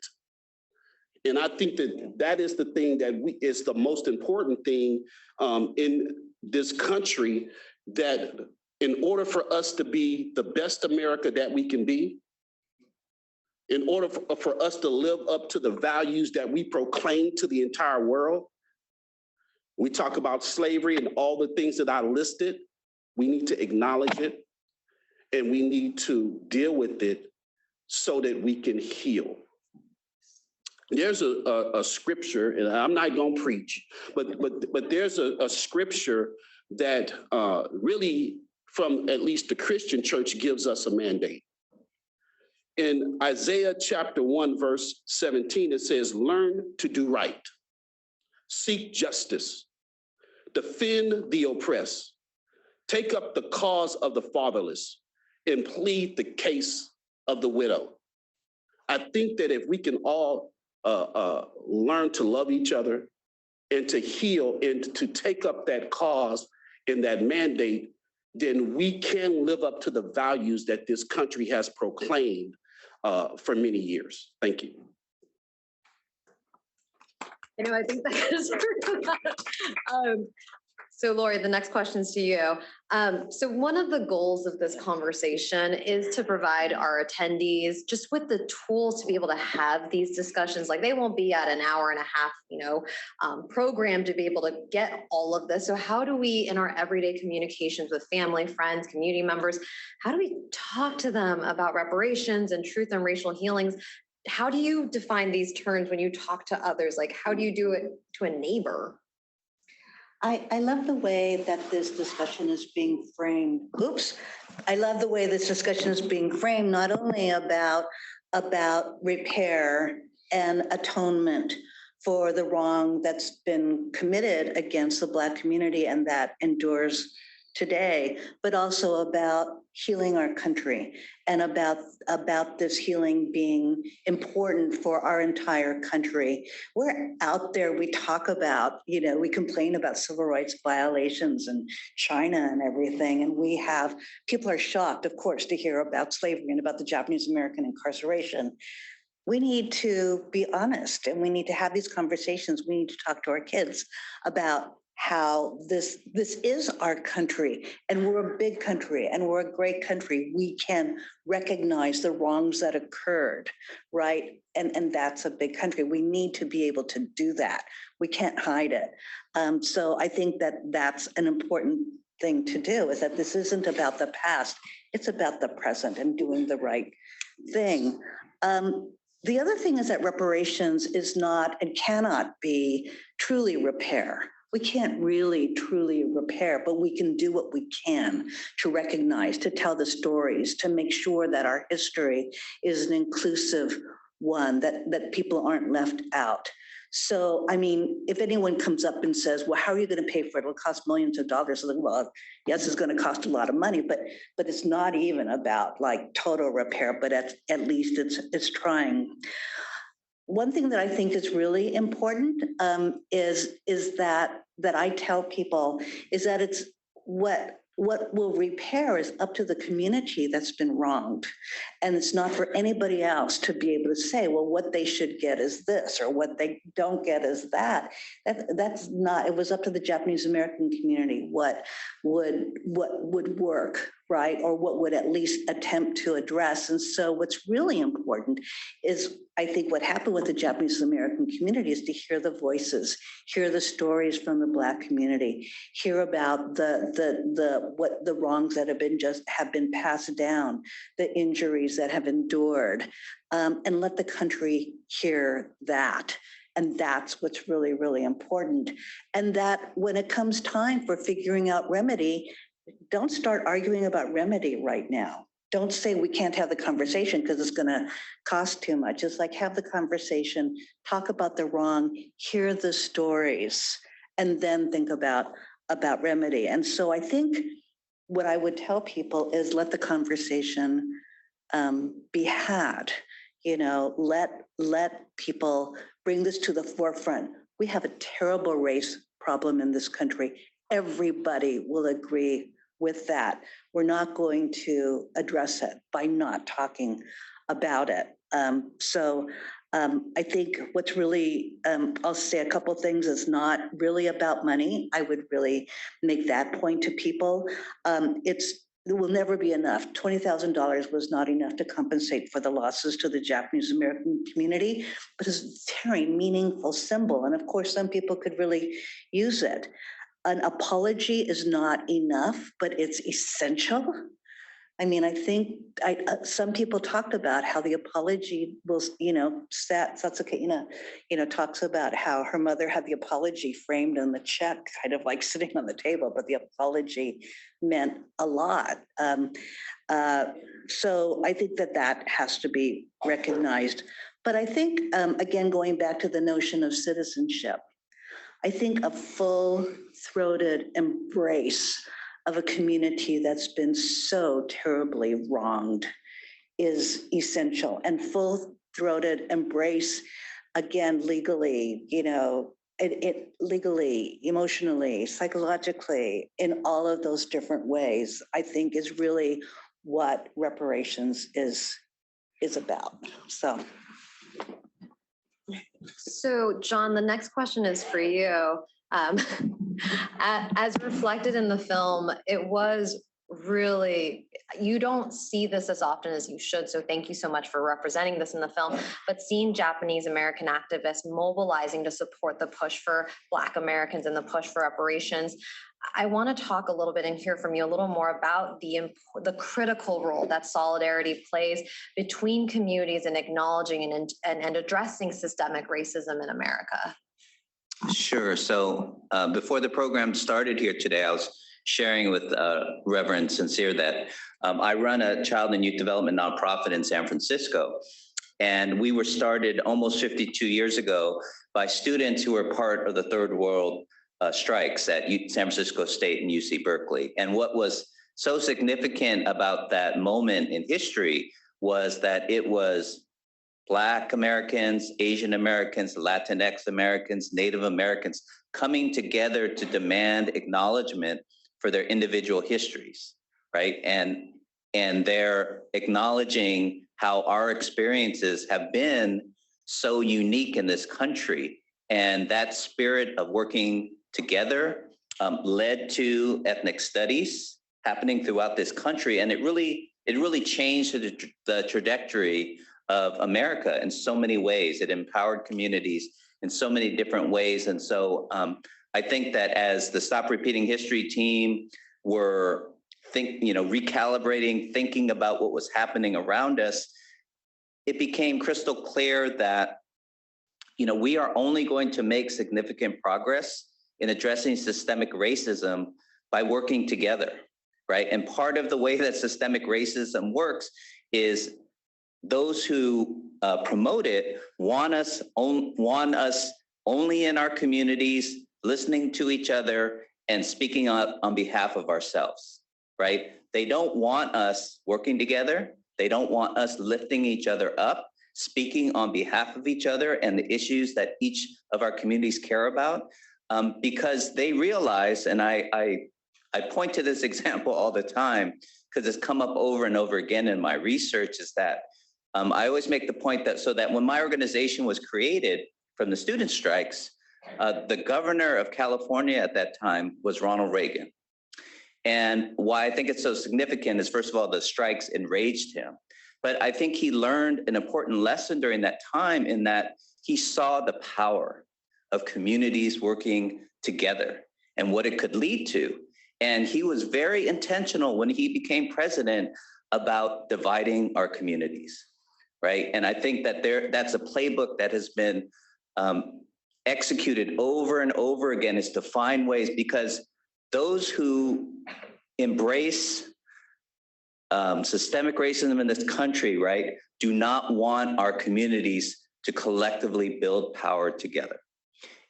And I think that is the thing that is the most important thing in this country, that in order for us to be the best America that we can be, in order for us to live up to the values that we proclaim to the entire world, we talk about slavery and all the things that I listed, we need to acknowledge it. And we need to deal with it so that we can heal. There's a scripture, and I'm not going to preach, but there's a scripture that really, from at least the Christian church, gives us a mandate. In Isaiah chapter 1, verse 17, it says, "Learn to do right, seek justice, defend the oppressed, take up the cause of the fatherless, and plead the case of the widow." I think that if we can all learn to love each other and to heal and to take up that cause and that mandate, then we can live up to the values that this country has proclaimed for many years. Thank you. I think that is so Lori, the next question is to you. So one of the goals of this conversation is to provide our attendees just with the tools to be able to have these discussions. Like, they won't be at an hour and a half, program to be able to get all of this. So how do we, in our everyday communications with family, friends, community members, how do we talk to them about reparations and truth and racial healings? How do you define these terms when you talk to others? Like, how do you do it to a neighbor? I love the way that this discussion is being framed. I love the way this discussion is being framed, not only about repair and atonement for the wrong that's been committed against the Black community and that endures today, but also about healing our country and about this healing being important for our entire country. We're out there, we talk about, we complain about civil rights violations in China and everything, and people are shocked, of course, to hear about slavery and about the Japanese American incarceration. we need to be honest, and we need to have these conversations. We need to talk to our kids about how this is our country, and we're a big country, and we're a great country. We can recognize the wrongs that occurred, right? And that's a big country. We need to be able to do that. We can't hide it. So I think that that's an important thing to do, is that this isn't about the past. It's about the present and doing the right thing. The other thing is that reparations is not and cannot be truly repair. We can't really truly repair, but we can do what we can to recognize, to tell the stories, to make sure that our history is an inclusive one, that people aren't left out. So, I mean, if anyone comes up and says, well, how are you going to pay for it? It'll cost millions of dollars. Like, well, yes, it's going to cost a lot of money, but it's not even about like total repair, but at least it's trying. One thing that I think is really important is that I tell people is that it's what will repair is up to the community that's been wronged. And it's not for anybody else to be able to say, well, what they should get is this, or what they don't get is that. That's not, it was up to the Japanese American community what would work, right? Or what would at least attempt to address. And so what's really important is, I think what happened with the Japanese American community is to hear the voices, hear the stories from the Black community, hear about the wrongs that have been passed down, the injuries that have endured, and let the country hear that. And that's what's really, really important. And that when it comes time for figuring out remedy, don't start arguing about remedy right now. Don't say we can't have the conversation because it's going to cost too much. It's like, have the conversation, talk about the wrong, hear the stories, and then think about remedy. And so I think what I would tell people is let the conversation be had. You know, let people bring this to the forefront. We have a terrible race problem in this country. Everybody will agree with that. We're not going to address it by not talking about it. I think what's really, I'll say a couple of things, is not really about money. I would really make that point to people. It will never be enough. $20,000 was not enough to compensate for the losses to the Japanese American community, but it's a very meaningful symbol. And of course, some people could really use it. An apology is not enough, but it's essential. I mean, I think some people talked about how the apology was, Satsuka, talks about how her mother had the apology framed on the check, kind of like sitting on the table, but the apology meant a lot. So I think that has to be recognized. But I think, again, going back to the notion of citizenship, I think a full-throated embrace of a community that's been so terribly wronged is essential, and full-throated embrace, again, legally, legally, emotionally, psychologically, in all of those different ways, I think is really what reparations is about. So, John, the next question is for you. As reflected in the film, it was really, you don't see this as often as you should. So thank you so much for representing this in the film, but seeing Japanese American activists mobilizing to support the push for Black Americans and the push for reparations. I want to talk a little bit and hear from you a little more about the critical role that solidarity plays between communities in acknowledging and addressing systemic racism in America. Sure. So before the program started here today, I was sharing with Reverend Sincere that I run a child and youth development nonprofit in San Francisco. And we were started almost 52 years ago by students who were part of the Third World strikes at San Francisco State and UC Berkeley. And what was so significant about that moment in history was that it was Black Americans, Asian Americans, Latinx Americans, Native Americans coming together to demand acknowledgement for their individual histories, right? And they're acknowledging how our experiences have been so unique in this country. And that spirit of working together led to ethnic studies happening throughout this country. And it really changed the trajectory of America in so many ways. It empowered communities in so many different ways. And so I think that as the Stop Repeating History team were recalibrating, thinking about what was happening around us, it became crystal clear that we are only going to make significant progress in addressing systemic racism by working together, right? And part of the way that systemic racism works is those who promote it want us only in our communities, listening to each other and speaking on behalf of ourselves, right? They don't want us working together. They don't want us lifting each other up, speaking on behalf of each other and the issues that each of our communities care about, because they realize, and I point to this example all the time because it's come up over and over again in my research, is that I always make the point that so that when my organization was created from the student strikes, the governor of California at that time was Ronald Reagan. And why I think it's so significant is, first of all, the strikes enraged him. But I think he learned an important lesson during that time in that he saw the power of communities working together and what it could lead to. And he was very intentional when he became president about dividing our communities, right? And I think that that's a playbook that has been executed over and over again, is to find ways, because those who embrace systemic racism in this country, right, do not want our communities to collectively build power together.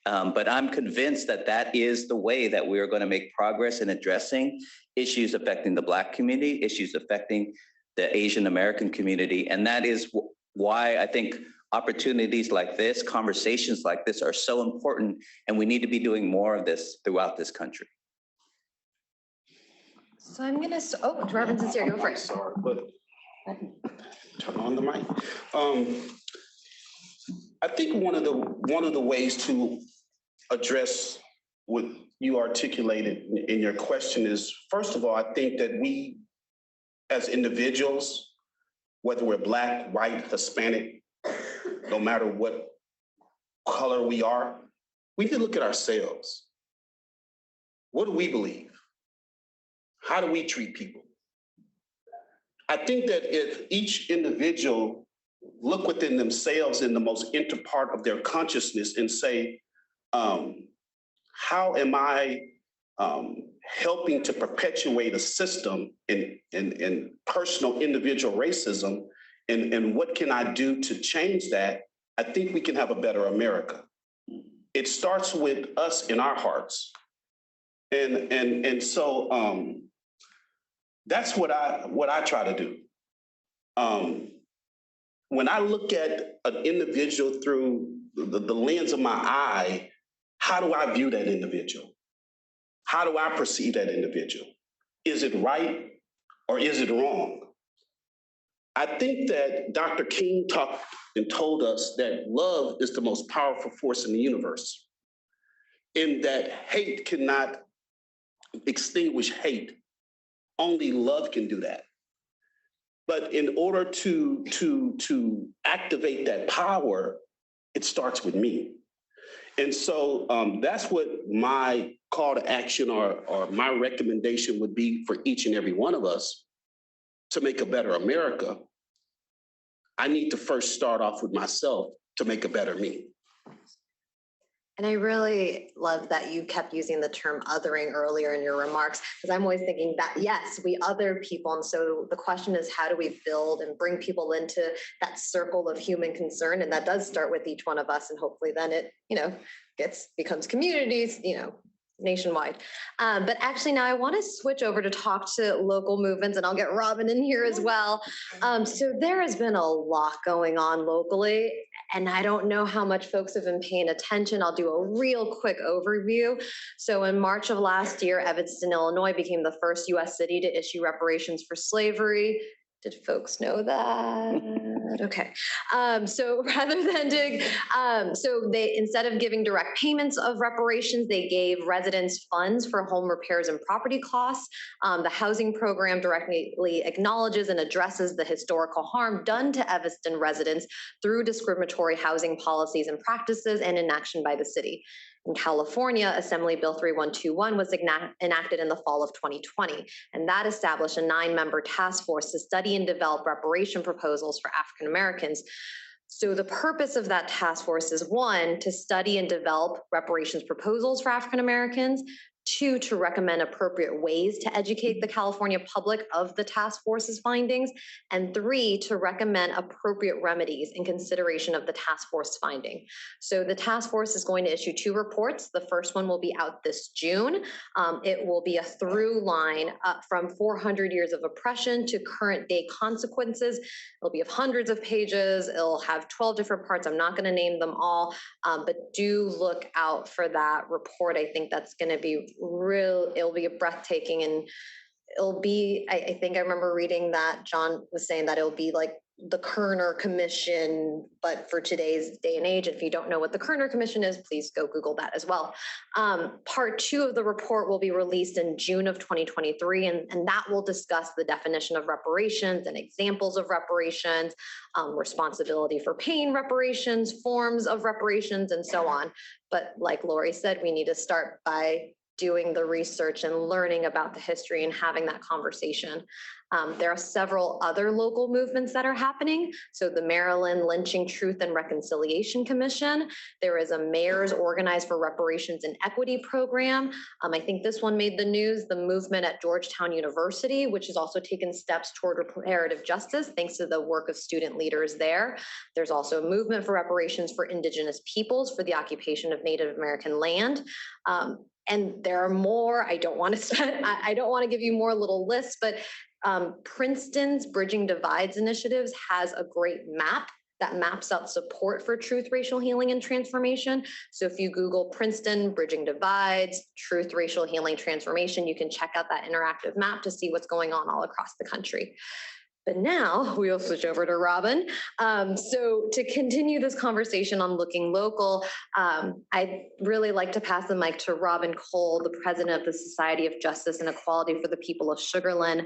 But I'm convinced that that is the way that we are going to make progress in addressing issues affecting the Black community, issues affecting the Asian American community. And that is why I think opportunities like this, conversations like this are so important, and we need to be doing more of this throughout this country. So I'm going to, Reverend Sincere, go first. Sorry, but turn on the mic. I think one of the ways to address what you articulated in your question is, first of all, I think that we as individuals, whether we're Black, white, Hispanic, no matter what color we are, we need to look at ourselves. What do we believe? How do we treat people? I think that if each individual look within themselves in the most inner part of their consciousness and say, how am I helping to perpetuate a system in personal individual racism, and what can I do to change that? I think we can have a better America. It starts with us in our hearts. And so that's what I try to do. When I look at an individual through the lens of my eye, how do I view that individual? How do I perceive that individual? Is it right or is it wrong? I think that Dr. King talked and told us that love is the most powerful force in the universe, and that hate cannot extinguish hate. Only love can do that. But in order to activate that power, it starts with me. And so that's what my call to action or my recommendation would be for each and every one of us to make a better America. I need to first start off with myself to make a better me. And I really love that you kept using the term othering earlier in your remarks, because I'm always thinking that, yes, we other people. And so the question is, how do we build and bring people into that circle of human concern? And that does start with each one of us. And hopefully then it, becomes communities, nationwide. But actually now I want to switch over to talk to local movements, and I'll get Robin in here as well. So there has been a lot going on locally, and I don't know how much folks have been paying attention. I'll do a real quick overview. So in March of last year, Evanston, Illinois became the first US city to issue reparations for slavery. Did folks know that? Okay. So rather than instead of giving direct payments of reparations, they gave residents funds for home repairs and property costs. The housing program directly acknowledges and addresses the historical harm done to Evanston residents through discriminatory housing policies and practices and inaction by the city. In California, Assembly Bill 3121 was enacted in the fall of 2020, and that established a 9-member task force to study and develop reparation proposals for African Americans. So the purpose of that task force is 1, to study and develop reparations proposals for African Americans, 2, to recommend appropriate ways to educate the California public of the task force's findings, and 3, to recommend appropriate remedies in consideration of the task force finding. So the task force is going to issue 2 reports. The first one will be out this June. It will be a through line from 400 years of oppression to current day consequences. It'll be of hundreds of pages. It'll have 12 different parts. I'm not going to name them all, but do look out for that report. I think that's going to be it'll be breathtaking, and it'll be, I think I remember reading that John was saying that it'll be like the Kerner Commission, but for today's day and age. If you don't know what the Kerner Commission is, please go Google that as well. Part 2 of the report will be released in June of 2023, and that will discuss the definition of reparations and examples of reparations, responsibility for paying reparations, forms of reparations, and so on. But like Lori said, we need to start by doing the research and learning about the history and having that conversation. There are several other local movements that are happening. So the Maryland Lynching Truth and Reconciliation Commission. There is a Mayors Organized for Reparations and Equity program. I think this one made the news. The movement at Georgetown University, which has also taken steps toward reparative justice, thanks to the work of student leaders there. There's also a movement for reparations for Indigenous peoples for the occupation of Native American land. And there are more. I don't want to give you more little lists, but Princeton's Bridging Divides initiatives has a great map that maps out support for truth, racial healing, and transformation. So if you Google Princeton Bridging Divides, truth, racial healing, transformation, you can check out that interactive map to see what's going on all across the country. But now we will switch over to Robin. So to continue this conversation on looking local, I'd really like to pass the mic to Robin Cole, the president of the Society of Justice and Equality for the People of Sugar Land.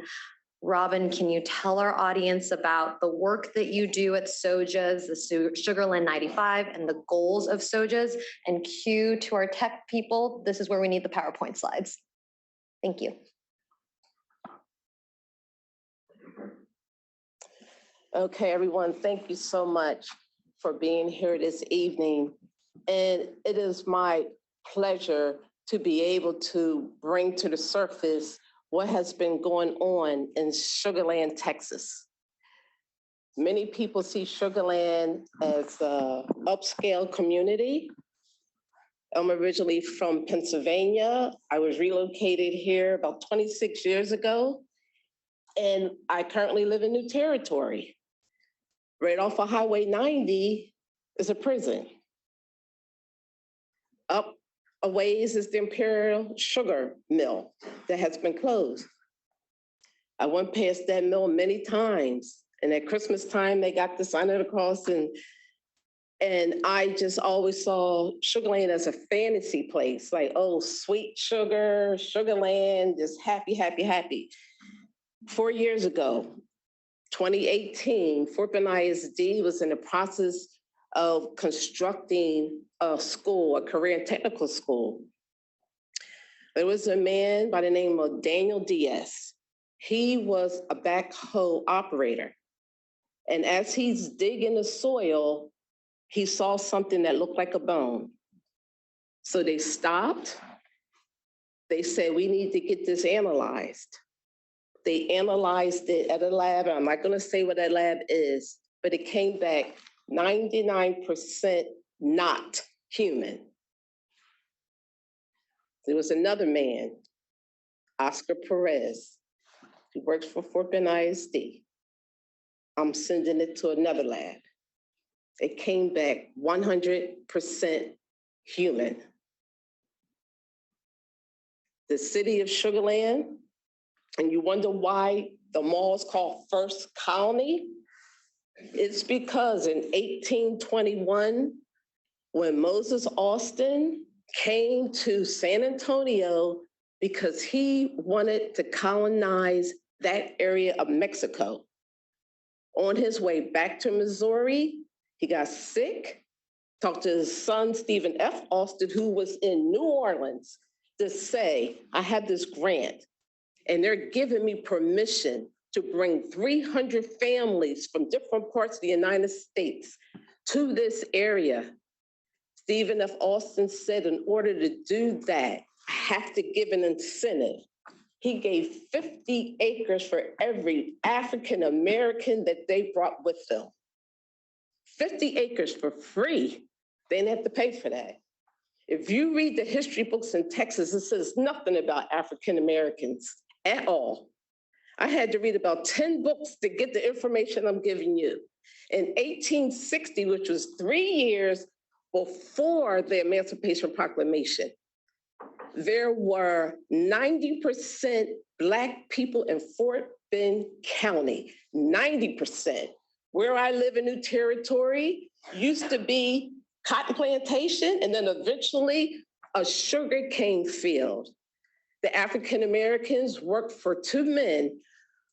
Robin, can you tell our audience about the work that you do at SOJAS, the Sugar Land 95, and the goals of SOJAS? And cue to our tech people, this is where we need the PowerPoint slides. Thank you. Okay, everyone, thank you so much for being here this evening. And it is my pleasure to be able to bring to the surface what has been going on in Sugar Land, Texas. Many people see Sugar Land as an upscale community. I'm originally from Pennsylvania. I was relocated here about 26 years ago, and I currently live in New Territory. Right off of Highway 90 is a prison. Up a ways is the Imperial Sugar Mill that has been closed. I went past that mill many times, and at Christmas time, they got the sign of the cross, and I just always saw Sugar Land as a fantasy place, like, oh, sweet sugar, Sugar Land, just happy, happy, happy. 4 years ago, 2018, Fort Bend ISD was in the process of constructing a school, a career and technical school. There was a man by the name of Daniel Diaz. He was a backhoe operator. And as he's digging the soil, he saw something that looked like a bone. So they stopped. They said, we need to get this analyzed. They analyzed it at a lab. I'm not going to say what that lab is, but it came back 99% not human. There was another man, Oscar Perez, who works for Fort Bend ISD. I'm sending it to another lab. It came back 100% human. The city of Sugar Land and you wonder why the mall is called First Colony, it's because in 1821, when Moses Austin came to San Antonio because he wanted to colonize that area of Mexico. On his way back to Missouri, he got sick, talked to his son, Stephen F. Austin, who was in New Orleans, to say, I have this grant, and they're giving me permission to bring 300 families from different parts of the United States to this area. Stephen F. Austin said, in order to do that, I have to give an incentive. He gave 50 acres for every African American that they brought with them. 50 acres for free. They didn't have to pay for that. If you read the history books in Texas, it says nothing about African Americans at all. I had to read about 10 books to get the information I'm giving you. In 1860, which was 3 years before the Emancipation Proclamation, there were 90% Black people in Fort Bend County, 90%. Where I live in New Territory used to be cotton plantation and then eventually a sugar cane field. The African Americans worked for 2 men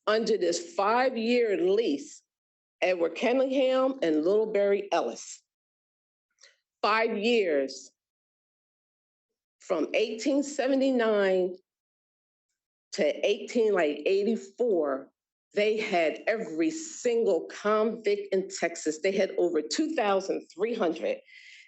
under this 5-year lease, Edward Cunningham and Littlebury Ellis. 5 years. From 1879 to 1884, they had every single convict in Texas. They had over 2,300.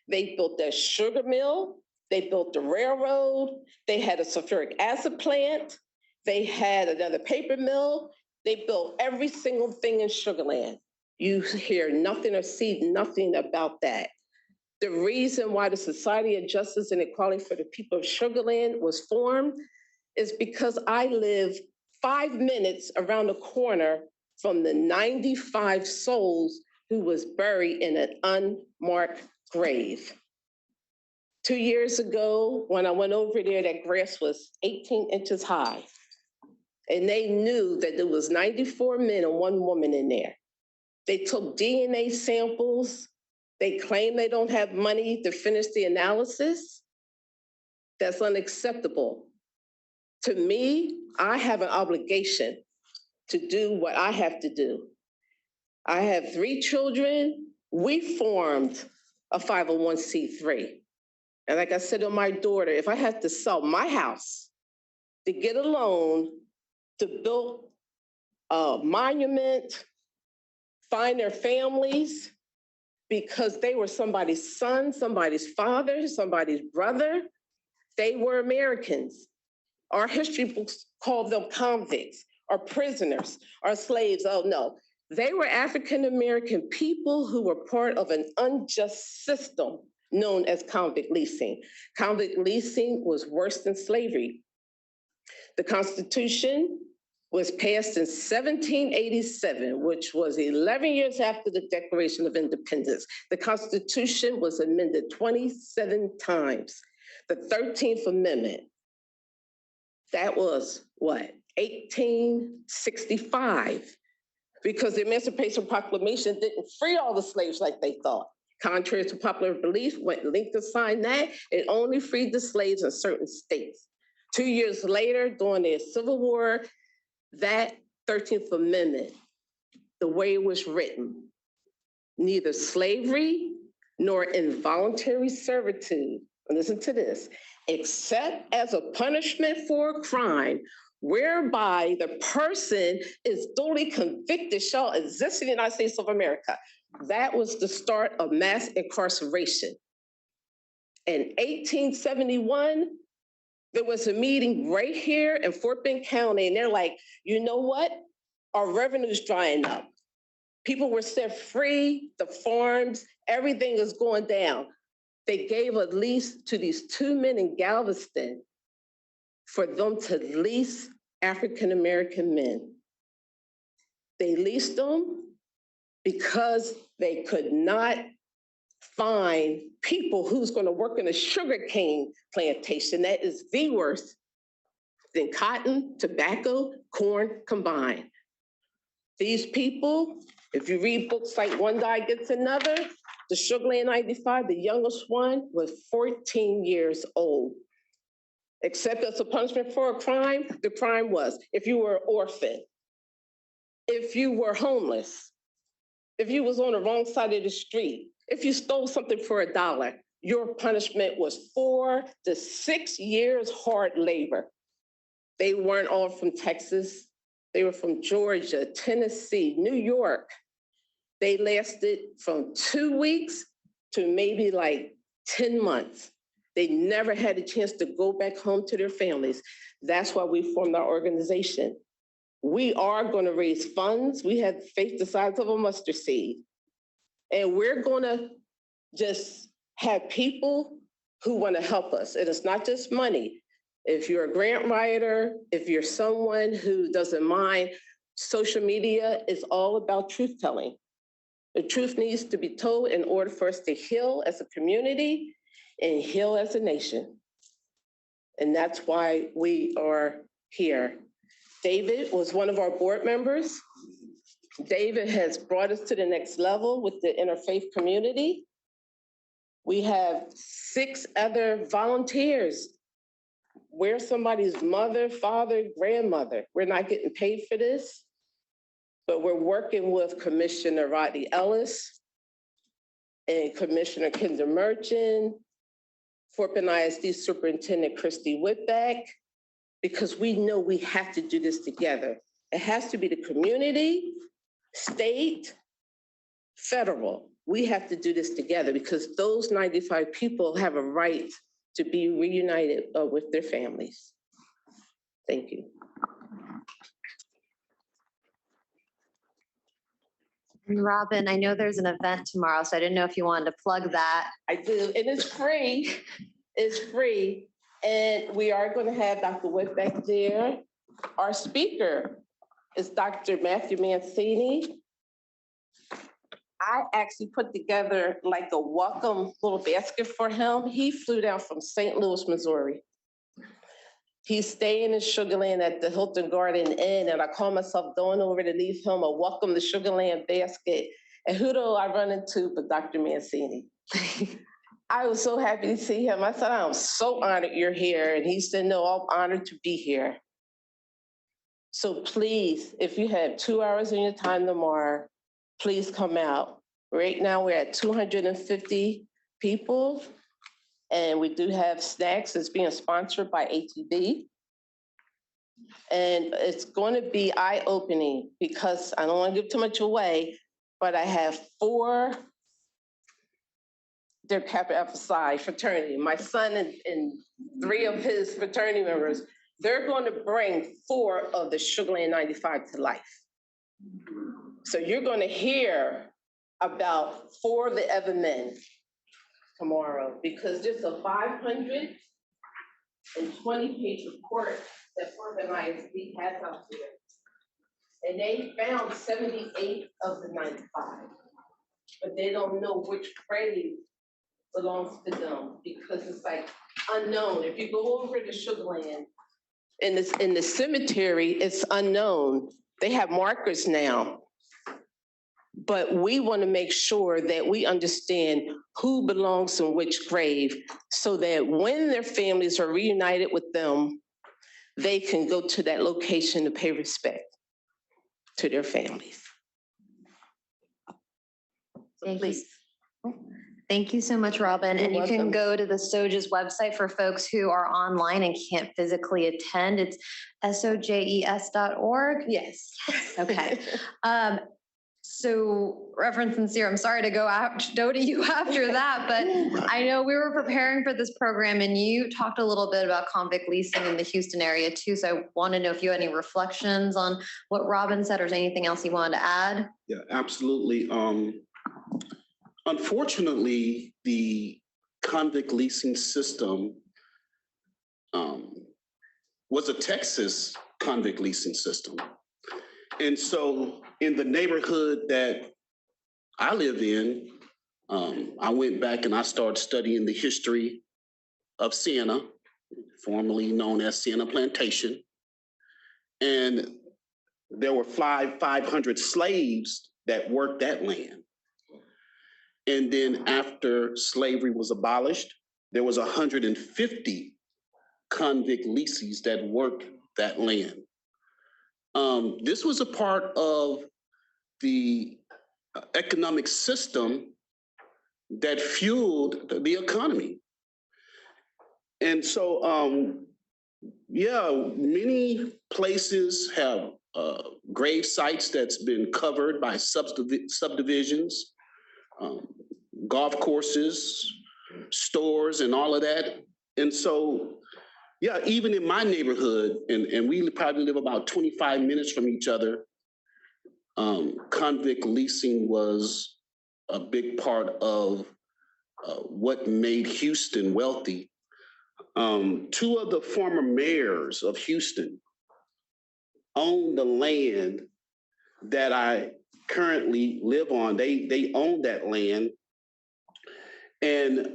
They built their sugar mill. They built the railroad. They had a sulfuric acid plant. They had another paper mill. They built every single thing in Sugarland. You hear nothing or see nothing about that. The reason why the Society of Justice and Equality for the People of Sugarland was formed is because I live 5 minutes around the corner from the 95 souls who was buried in an unmarked grave. 2 years ago, when I went over there, that grass was 18 inches high. And they knew that there was 94 men and 1 woman in there. They took DNA samples. They claim they don't have money to finish the analysis. That's unacceptable. To me, I have an obligation to do what I have to do. I have 3 children. We formed a 501c3. And like I said to my daughter, if I have to sell my house to get a loan to build a monument, find their families, because they were somebody's son, somebody's father, somebody's brother. They were Americans. Our history books call them convicts or prisoners or slaves. Oh no, they were African-American people who were part of an unjust system known as convict leasing. Convict leasing was worse than slavery. The Constitution was passed in 1787, which was 11 years after the Declaration of Independence. The Constitution was amended 27 times. The 13th Amendment, that was what, 1865, because the Emancipation Proclamation didn't free all the slaves like they thought. Contrary to popular belief, when Lincoln signed that, it only freed the slaves in certain states. 2 years later, during the Civil War, that 13th Amendment, the way it was written, neither slavery nor involuntary servitude, and listen to this, except as a punishment for a crime whereby the person is duly convicted shall exist in the United States of America. That was the start of mass incarceration. In 1871, there was a meeting right here in Fort Bend County, and they're like, you know what? Our revenue's drying up. People were set free, the farms, everything is going down. They gave a lease to these 2 men in Galveston for them to lease African-American men. They leased them because they could not find people who's going to work in a sugarcane plantation. That is the worst than cotton, tobacco, corn combined. These people, if you read books like One Guy Gets Another, the Sugarland 95, the youngest one was 14 years old. Except as a punishment for a crime, the crime was if you were an orphan, if you were homeless, if you was on the wrong side of the street, if you stole something for $1, your punishment was 4 to 6 years hard labor. They weren't all from Texas. They were from Georgia, Tennessee, New York. They lasted from 2 weeks to maybe like 10 months. They never had a chance to go back home to their families. That's why we formed our organization. We are going to raise funds. We have faith the size of a mustard seed. And we're going to just have people who want to help us. And it's not just money. If you're a grant writer, if you're someone who doesn't mind, social media is all about truth telling. The truth needs to be told in order for us to heal as a community and heal as a nation. And that's why we are here. David was one of our board members. David has brought us to the next level with the interfaith community. We have 6 other volunteers. We're somebody's mother, father, grandmother. We're not getting paid for this, but we're working with Commissioner Rodney Ellis and Commissioner Kinder Merchant, Fort Bend ISD Superintendent Christy Whitbeck, because we know we have to do this together. It has to be the community, state, federal. We have to do this together because those 95 people have a right to be reunited with their families. Thank you. And Robin, I know there's an event tomorrow, so I didn't know if you wanted to plug that. I do, and it's free. It's free. And we are going to have Dr. Whitbeck there. Our speaker is Dr. Matthew Mancini. I actually put together like a welcome little basket for him. He flew down from St. Louis, Missouri. He's staying in Sugarland at the Hilton Garden Inn, and I call myself going over to leave him a welcome to Sugarland basket. And who do I run into but Dr. Mancini? I was so happy to see him. I said, I'm so honored you're here. And he said, no, I'm honored to be here. So please, if you have 2 hours in your time tomorrow, please come out. Right now we're at 250 people, and we do have snacks. It's being sponsored by ATD. And it's going to be eye-opening because I don't want to give too much away, but I have 4 Their Kappa Alpha Psi fraternity. My son and 3 of his fraternity members, they're going to bring 4 of the Sugarland 95 to life. So you're going to hear about 4 of the ever men tomorrow, because there's a 520-page report that Fort Bend ISD has out there. And they found 78 of the 95, but they don't know which grave belongs to them because it's like unknown. If you go over to Sugarland, in the cemetery, it's unknown. They have markers now. But we want to make sure that we understand who belongs in which grave so that when their families are reunited with them, they can go to that location to pay respect to their families. So please. Thank you so much, Robin. You're and you welcome. can go to the SOJES website for folks who are online and can't physically attend. It's sojes.org. Yes. Okay. So Reverend Sincere, I'm sorry to go to you after that, but I know we were preparing for this program and you talked a little bit about convict leasing in the Houston area too. So I want to know if you had any reflections on what Robin said or anything else you wanted to add. Yeah, absolutely. Unfortunately, the convict leasing system was a Texas convict leasing system. And so in the neighborhood that I live in, I went back and I started studying the history of Siena, formerly known as Sienna Plantation. And there were 500 slaves that worked that land. And then after slavery was abolished, there was 150 convict leases that worked that land. This was a part of the economic system that fueled the economy. And so, many places have grave sites that's been covered by subdivisions, golf courses, stores, and all of that. And so, even in my neighborhood, and we probably live about 25 minutes from each other, convict leasing was a big part of what made Houston wealthy. Two of the former mayors of Houston own the land that I currently live on. They own that land. And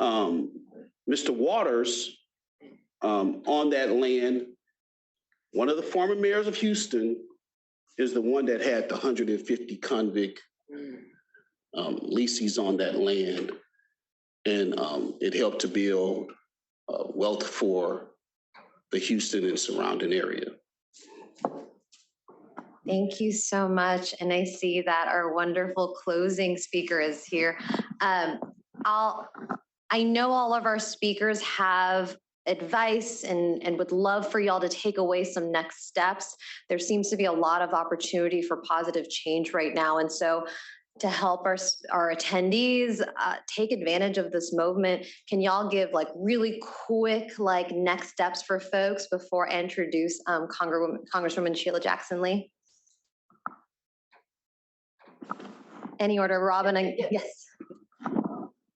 Mr. Waters, on that land, one of the former mayors of Houston is the one that had the 150 convict leases on that land. And it helped to build wealth for the Houston and surrounding area. Thank you so much. And I see that our wonderful closing speaker is here. I know all of our speakers have advice and would love for y'all to take away some next steps. There seems to be a lot of opportunity for positive change right now. And so to help our attendees take advantage of this movement, can y'all give really quick next steps for folks before I introduce Congresswoman Sheila Jackson-Lee? Any order, Robin? Yes.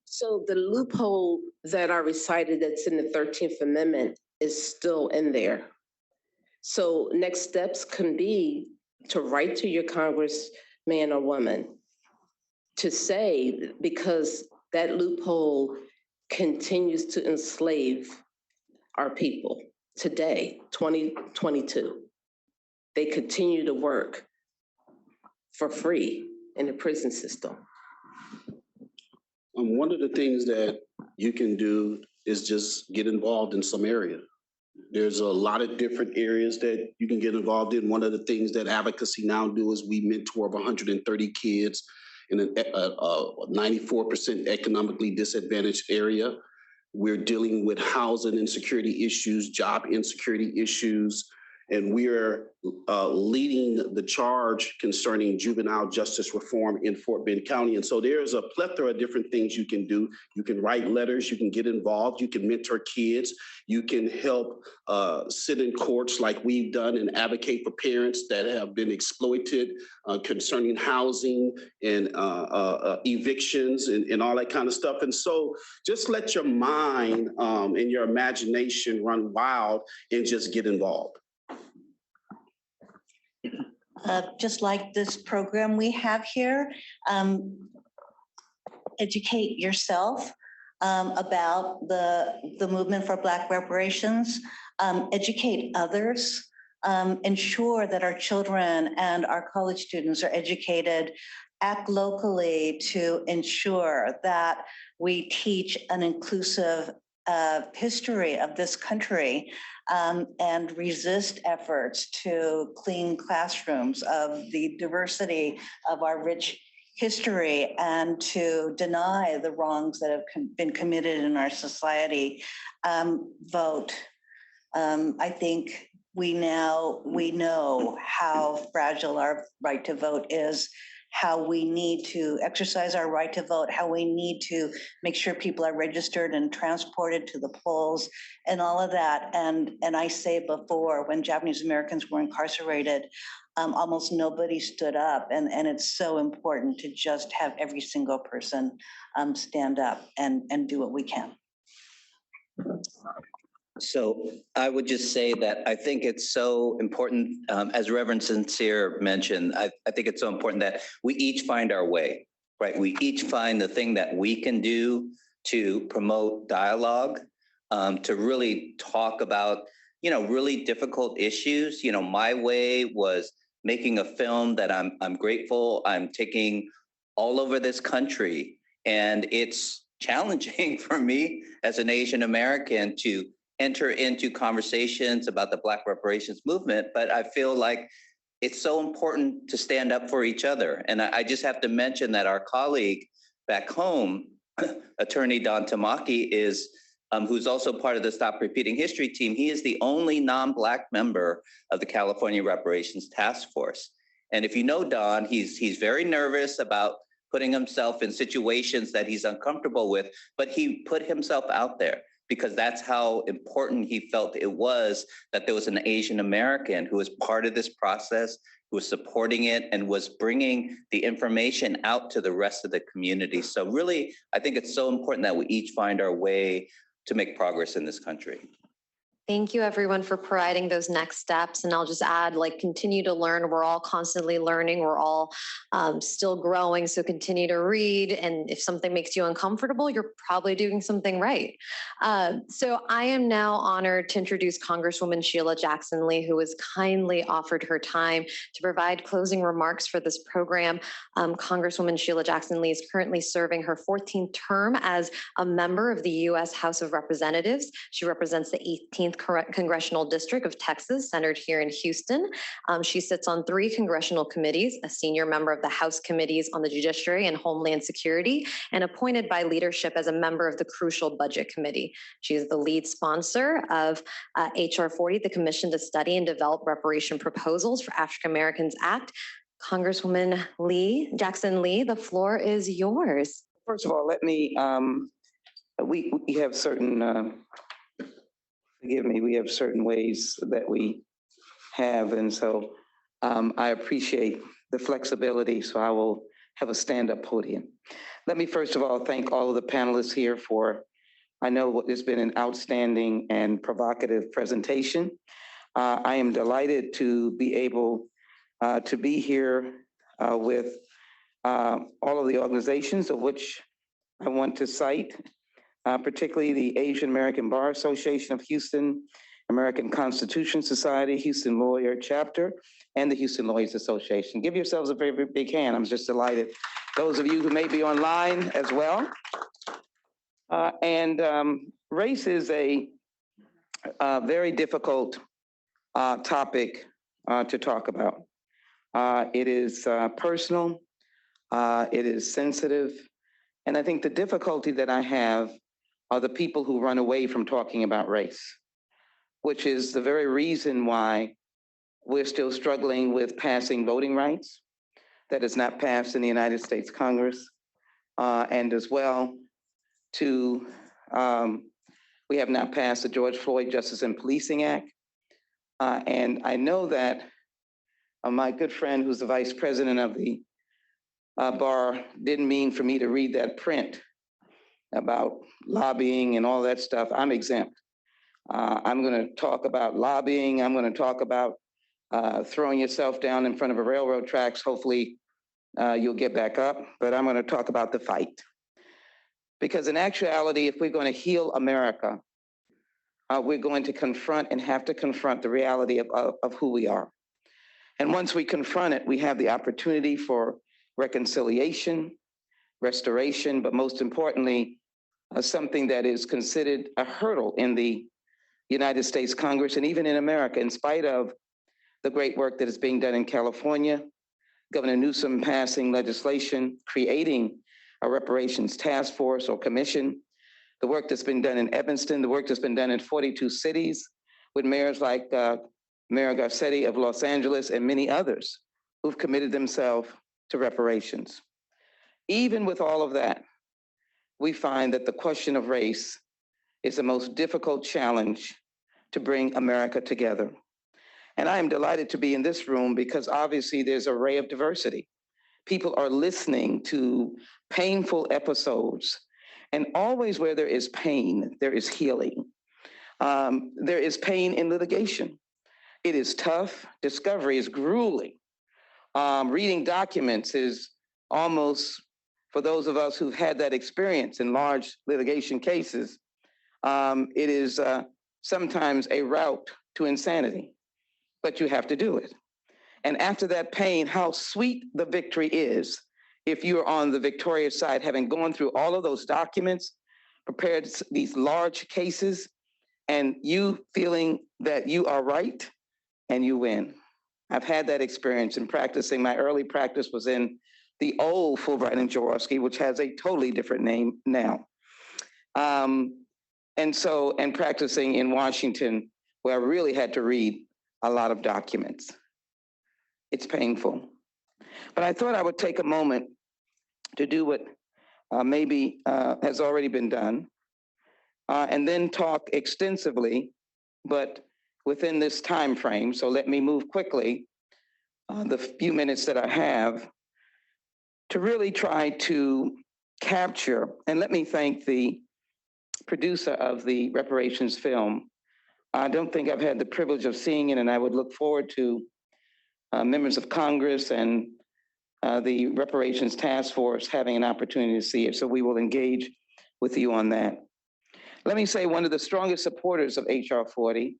So the loophole that I recited that's in the 13th Amendment is still in there. So next steps can be to write to your congressman or woman to say, because that loophole continues to enslave our people today, 2022. They continue to work for free in the prison system. One of the things that you can do is just get involved in some area. There's a lot of different areas that you can get involved in. One of the things that Advocacy Now do is we mentor 130 kids in a 94% economically disadvantaged area. We're dealing with housing insecurity issues, job insecurity issues, and we're leading the charge concerning juvenile justice reform in Fort Bend County. And so there's a plethora of different things you can do. You can write letters, you can get involved, you can mentor kids, you can help sit in courts like we've done and advocate for parents that have been exploited concerning housing and evictions and all that kind of stuff. And so just let your mind and your imagination run wild and just get involved. Just like this program we have here, educate yourself about the movement for Black reparations, educate others, ensure that our children and our college students are educated, act locally to ensure that we teach an inclusive history of this country, and resist efforts to clean classrooms of the diversity of our rich history and to deny the wrongs that have been committed in our society. Vote. I think we know how fragile our right to vote is, how we need to exercise our right to vote, how we need to make sure people are registered and transported to the polls and all of that. And I say before, when Japanese Americans were incarcerated, almost nobody stood up. And it's so important to just have every single person stand up and do what we can. So I would just say that I think it's so important, as Reverend Sincere mentioned, I think it's so important that we each find our way, right? We each find the thing that we can do to promote dialogue, to really talk about, really difficult issues. My way was making a film that I'm grateful I'm taking all over this country. And it's challenging for me as an Asian American to enter into conversations about the Black reparations movement, but I feel like it's so important to stand up for each other. And I just have to mention that our colleague back home, Attorney Don Tamaki, is who's also part of the Stop Repeating History team. He is the only non-Black member of the California Reparations Task Force. And if you know Don, he's very nervous about putting himself in situations that he's uncomfortable with, but he put himself out there because that's how important he felt it was that there was an Asian American who was part of this process, who was supporting it and was bringing the information out to the rest of the community. So really, I think it's so important that we each find our way to make progress in this country. Thank you, everyone, for providing those next steps. And I'll just add, continue to learn. We're all constantly learning. We're all still growing. So continue to read. And if something makes you uncomfortable, you're probably doing something right. So I am now honored to introduce Congresswoman Sheila Jackson Lee, who has kindly offered her time to provide closing remarks for this program. Congresswoman Sheila Jackson Lee is currently serving her 14th term as a member of the U.S. House of Representatives. She represents the 18th Congressional District of Texas, centered here in Houston. She sits on 3 congressional committees, a senior member of the House Committees on the Judiciary and Homeland Security, and appointed by leadership as a member of the crucial Budget Committee. She is the lead sponsor of H.R. 40, the Commission to Study and Develop Reparation Proposals for African Americans Act. Congresswoman Jackson Lee, the floor is yours. First of all, let me, we have certain, forgive me, we have certain ways that we have, and so I appreciate the flexibility, so I will have a stand-up podium. Let me first of all thank all of the panelists here for, I know it's been an outstanding and provocative presentation. I am delighted to be able to be here with all of the organizations of which I want to cite, particularly the Asian American Bar Association of Houston, American Constitution Society, Houston Lawyer Chapter, and the Houston Lawyers Association. Give yourselves a very, very big hand. I'm just delighted. Those of you who may be online as well. Race is a very difficult topic to talk about. It is personal, it is sensitive, and I think the difficulty that I have are the people who run away from talking about race, which is the very reason why we're still struggling with passing voting rights that is not passed in the United States Congress, and as well to, we have not passed the George Floyd Justice and Policing Act. And I know that my good friend who's the vice president of the bar didn't mean for me to read that print about lobbying and all that stuff. I'm exempt. I'm going to talk about lobbying. I'm going to talk about throwing yourself down in front of a railroad tracks. Hopefully you'll get back up, but I'm going to talk about the fight. Because in actuality, if we're going to heal America, we're going to confront and have to confront the reality of who we are. And once we confront it, we have the opportunity for reconciliation, restoration, but most importantly, something that is considered a hurdle in the United States Congress and even in America, in spite of the great work that is being done in California, Governor Newsom passing legislation, creating a reparations task force or commission, the work that's been done in Evanston, the work that's been done in 42 cities with mayors like Mayor Garcetti of Los Angeles and many others who've committed themselves to reparations. Even with all of that, we find that the question of race is the most difficult challenge to bring America together. And I am delighted to be in this room because obviously there's an array of diversity. People are listening to painful episodes, and always where there is pain, there is healing. There is pain in litigation. It is tough. Discovery is grueling. Reading documents is almost, for those of us who've had that experience in large litigation cases, It is sometimes a route to insanity, but you have to do it. And after that pain, how sweet the victory is if you're on the victorious side, having gone through all of those documents, prepared these large cases, and you feeling that you are right and you win. I've had that experience in practicing. My early practice was in the old Fulbright and Jaworski, which has a totally different name now. And practicing in Washington, where I really had to read a lot of documents. It's painful. But I thought I would take a moment to do what maybe has already been done, and then talk extensively, but within this time frame. So let me move quickly, the few minutes that I have, to really try to capture, and let me thank the producer of the Reparations film. I don't think I've had the privilege of seeing it, and I would look forward to members of Congress and the Reparations Task Force having an opportunity to see it. So we will engage with you on that. Let me say one of the strongest supporters of HR 40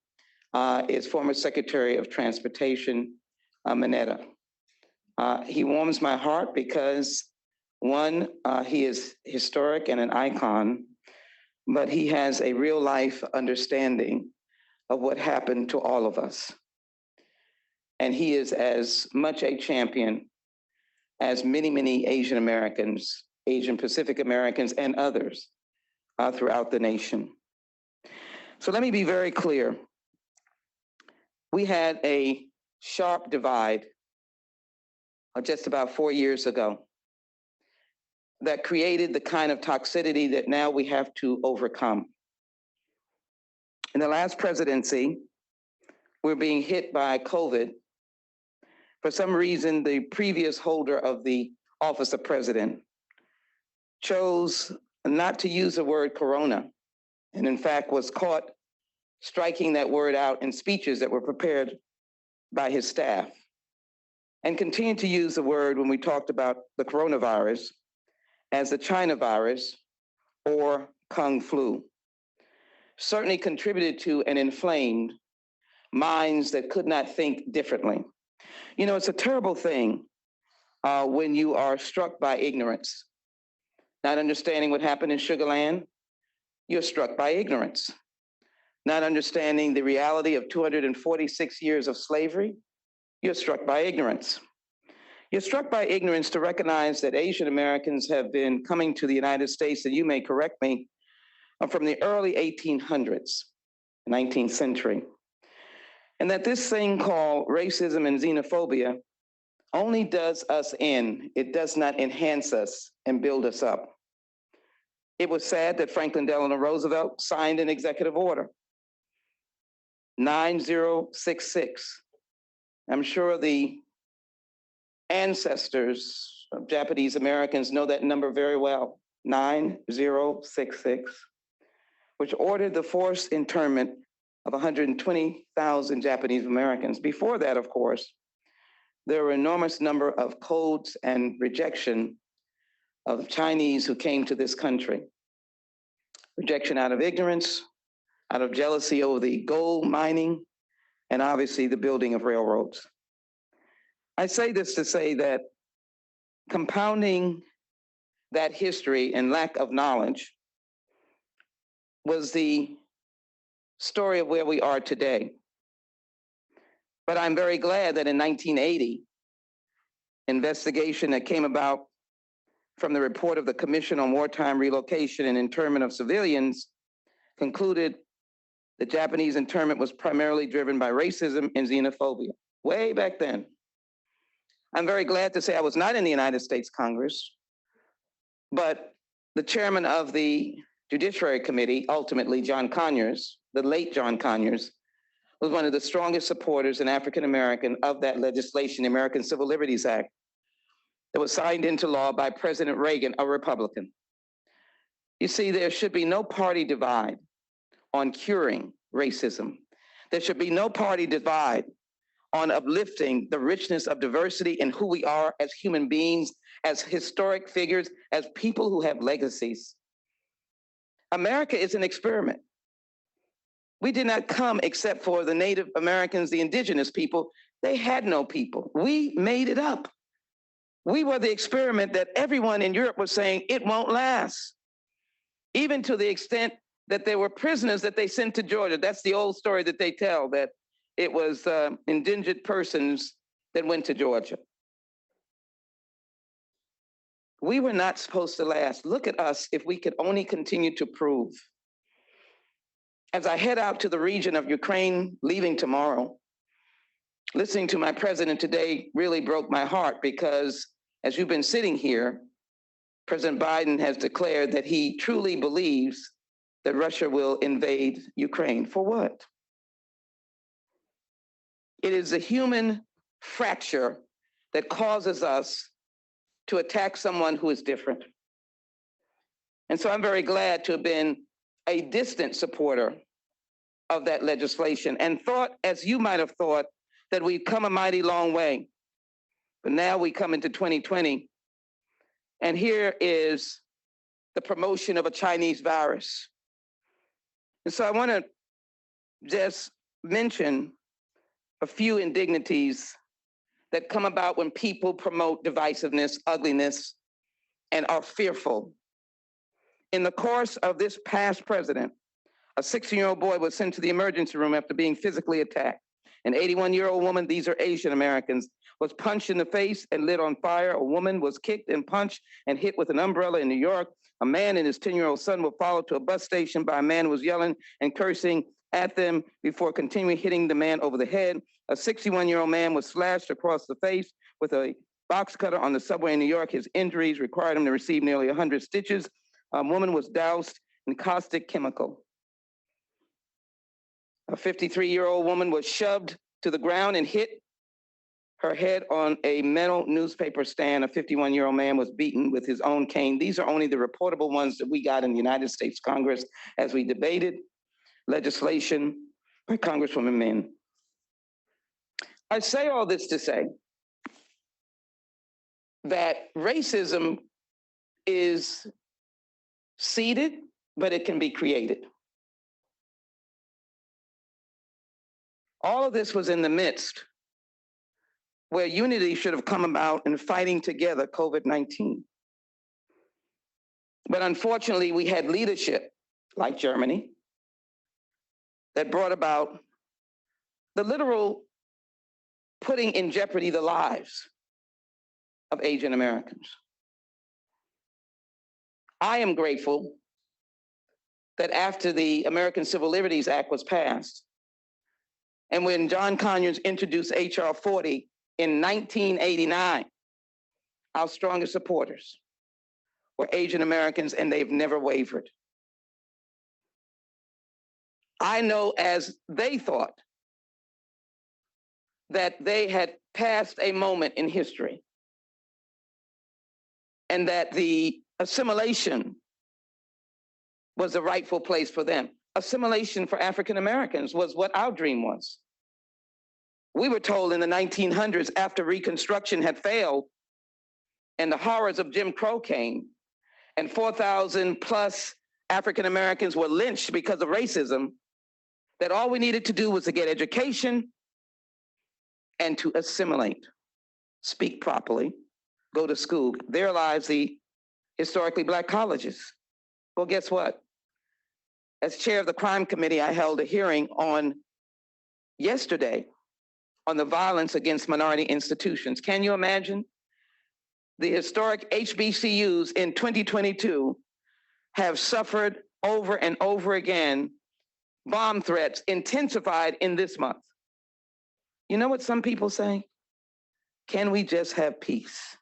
is former Secretary of Transportation, Mineta. He warms my heart because, one, he is historic and an icon, but he has a real life understanding of what happened to all of us. And he is as much a champion as many, many Asian Americans, Asian Pacific Americans, and others throughout the nation. So let me be very clear. We had a sharp divide just about 4 years ago that created the kind of toxicity that now we have to overcome. In the last presidency, we're being hit by COVID. For some reason, the previous holder of the office of president chose not to use the word corona, and in fact was caught striking that word out in speeches that were prepared by his staff, and continued to use the word when we talked about the coronavirus as the China virus or Kung flu. Certainly contributed to and inflamed minds that could not think differently. You know, it's a terrible thing when you are struck by ignorance. Not understanding what happened in Sugar Land, you're struck by ignorance. Not understanding the reality of 246 years of slavery, you're struck by ignorance. You're struck by ignorance to recognize that Asian Americans have been coming to the United States, and you may correct me, from the early 1800s, 19th century. And that this thing called racism and xenophobia only does us in, it does not enhance us and build us up. It was sad that Franklin Delano Roosevelt signed an executive order, 9066. I'm sure the ancestors of Japanese Americans know that number very well, 9066, which ordered the forced internment of 120,000 Japanese Americans. Before that, of course, there were an enormous number of codes and rejection of Chinese who came to this country. Rejection out of ignorance, out of jealousy over the gold mining, and obviously the building of railroads. I say this to say that compounding that history and lack of knowledge was the story of where we are today. But I'm very glad that in 1980, investigation that came about from the report of the Commission on Wartime Relocation and Internment of Civilians concluded the Japanese internment was primarily driven by racism and xenophobia, way back then. I'm very glad to say I was not in the United States Congress, but the chairman of the Judiciary Committee, ultimately John Conyers, the late John Conyers, was one of the strongest supporters in African American of that legislation, the American Civil Liberties Act, that was signed into law by President Reagan, a Republican. You see, there should be no party divide on curing racism. There should be no party divide on uplifting the richness of diversity and who we are as human beings, as historic figures, as people who have legacies. America is an experiment. We did not come except for the Native Americans, the indigenous people. They had no people. We made it up. We were the experiment that everyone in Europe was saying it won't last, even to the extent that there were prisoners that they sent to Georgia. That's the old story that they tell, that it was indigent persons that went to Georgia. We were not supposed to last. Look at us if we could only continue to prove. As I head out to the region of Ukraine, leaving tomorrow, listening to my president today really broke my heart because as you've been sitting here, President Biden has declared that he truly believes that Russia will invade Ukraine. For what? It is a human fracture that causes us to attack someone who is different. And so I'm very glad to have been a distant supporter of that legislation and thought, as you might have thought, that we've come a mighty long way. But now we come into 2020, and here is the promotion of a Chinese virus. And so I want to just mention a few indignities that come about when people promote divisiveness, ugliness, and are fearful. In the course of this past president, a 16-year-old boy was sent to the emergency room after being physically attacked. An 81-year-old woman, these are Asian Americans, was punched in the face and lit on fire. A woman was kicked and punched and hit with an umbrella in New York. A man and his 10-year-old son were followed to a bus station by a man who was yelling and cursing at them before continuing hitting the man over the head. A 61-year-old man was slashed across the face with a box cutter on the subway in New York. His injuries required him to receive nearly 100 stitches. A woman was doused in caustic chemical. A 53-year-old woman was shoved to the ground and hit her head on a metal newspaper stand. A 51-year-old man was beaten with his own cane. These are only the reportable ones that we got in the United States Congress as we debated legislation by Congresswoman Min. I say all this to say that racism is seeded, but it can be created. All of this was in the midst where unity should have come about in fighting together COVID-19. But unfortunately, we had leadership like Germany that brought about the literal putting in jeopardy the lives of Asian Americans. I am grateful that after the American Civil Liberties Act was passed, and when John Conyers introduced H.R. 40 in 1989, our strongest supporters were Asian Americans, and they've never wavered. I know as they thought that they had passed a moment in history and that the assimilation was the rightful place for them. Assimilation for African Americans was what our dream was. We were told in the 1900s, after Reconstruction had failed and the horrors of Jim Crow came, and 4,000 plus African Americans were lynched because of racism, that all we needed to do was to get education and to assimilate, speak properly, go to school. There lies the historically Black colleges. Well, guess what? As chair of the crime committee, I held a hearing on yesterday on the violence against minority institutions. Can you imagine? The historic HBCUs in 2022 have suffered over and over again bomb threats intensified in this month. You know what some people say? Can we just have peace?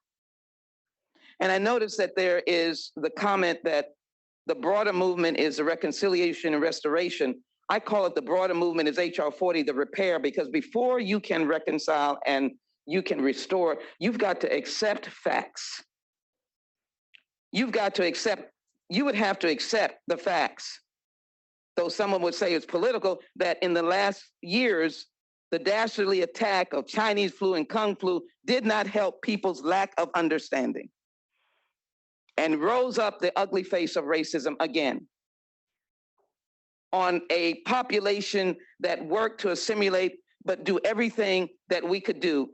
And I noticed that there is the comment that the broader movement is the reconciliation and restoration. I call it the broader movement is HR 40, the repair, because before you can reconcile and you can restore, you've got to accept facts. You've got to accept, you would have to accept the facts. Though someone would say it's political, that in the last years, the dastardly attack of Chinese flu and Kung flu did not help people's lack of understanding and rose up the ugly face of racism again. on a population that worked to assimilate, but do everything that we could do.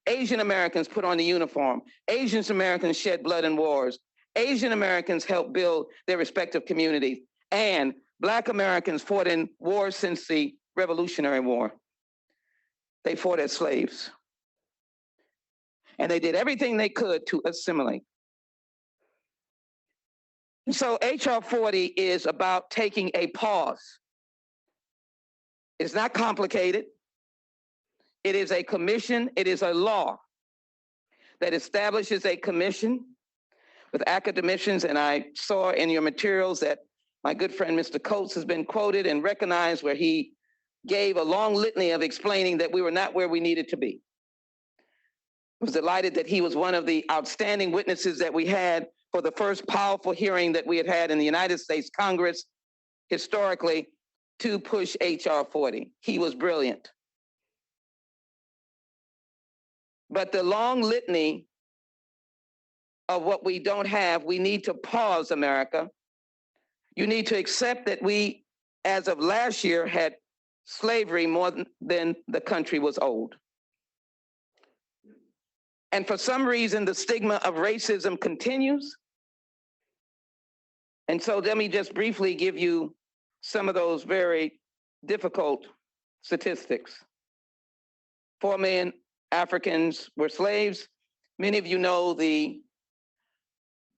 Asian Americans put on the uniform. Asian Americans shed blood in wars. Asian Americans helped build their respective communities. And Black Americans fought in wars since the Revolutionary War. They fought as slaves. And they did everything they could to assimilate. So HR 40 is about taking a pause. It's not complicated. It is a commission, it is a law that establishes a commission with academicians, and I saw in your materials that my good friend Mr. Coates has been quoted and recognized, where he gave a long litany of explaining that we were not where we needed to be. I was delighted that he was one of the outstanding witnesses that we had for the first powerful hearing that we had had in the United States Congress historically to push HR 40. He was brilliant. But the long litany of what we don't have, we need to pause, America. You need to accept that we, as of last year, had slavery more than the country was old. And for some reason, the stigma of racism continues. And so let me just briefly give you some of those very difficult statistics. 4 million Africans were slaves. Many of you know the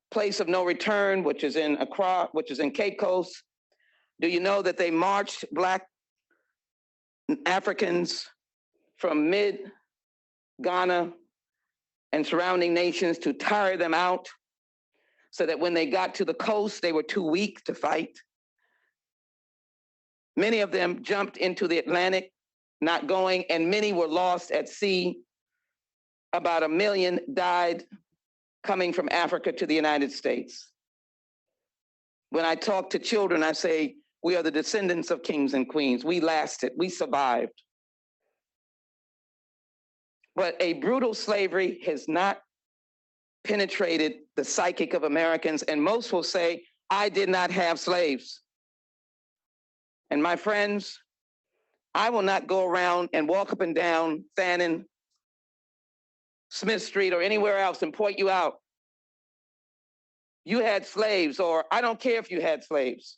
place of no return, which is in Accra, which is in Cape Coast. Do you know that they marched Black Africans from mid-Ghana and surrounding nations to tire them out, so that when they got to the coast, they were too weak to fight? Many of them jumped into the Atlantic, not going, and many were lost at sea. About 1 million died coming from Africa to the United States. When I talk to children, I say, we are the descendants of kings and queens. We lasted, we survived. But a brutal slavery has not penetrated the psychic of Americans, and most will say, I did not have slaves. And my friends, I will not go around and walk up and down Fannin, Smith Street, or anywhere else and point you out. You had slaves, or I don't care if you had slaves.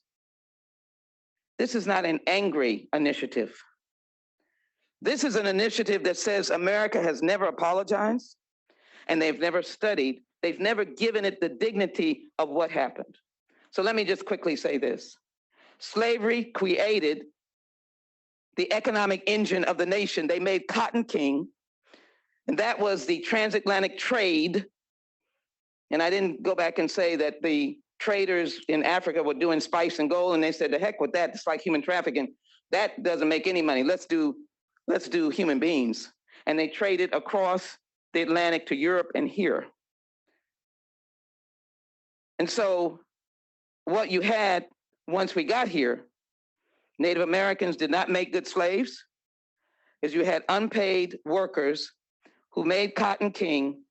This is not an angry initiative. This is an initiative that says America has never apologized, and they've never studied. They've never given it the dignity of what happened. So let me just quickly say this. Slavery created the economic engine of the nation. They made cotton king, and that was the transatlantic trade. And I didn't go back and say that the traders in Africa were doing spice and gold, and they said, the heck with that, it's like human trafficking. That doesn't make any money. Let's do human beings. And they traded across the Atlantic to Europe and here. And so what you had once we got here, Native Americans did not make good slaves, is you had unpaid workers who made cotton king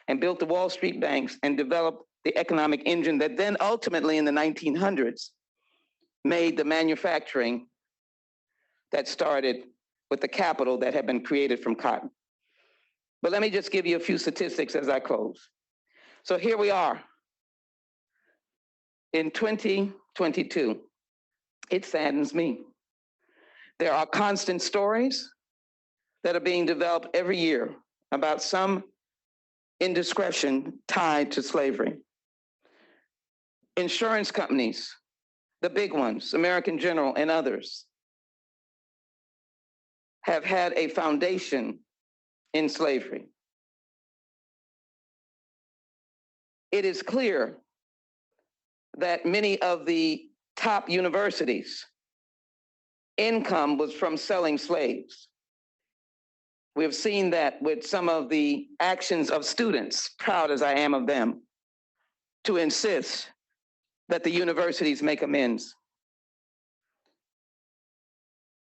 and built the Wall Street banks and developed the economic engine that then ultimately in the 1900s made the manufacturing that started with the capital that had been created from cotton. But let me just give you a few statistics as I close. So here we are in 2022. It saddens me. There are constant stories that are being developed every year about some indiscretion tied to slavery. Insurance companies, the big ones, American General and others, have had a foundation in slavery. It is clear that many of the top universities' income was from selling slaves. We've seen that with some of the actions of students, proud as I am of them, to insist that the universities make amends.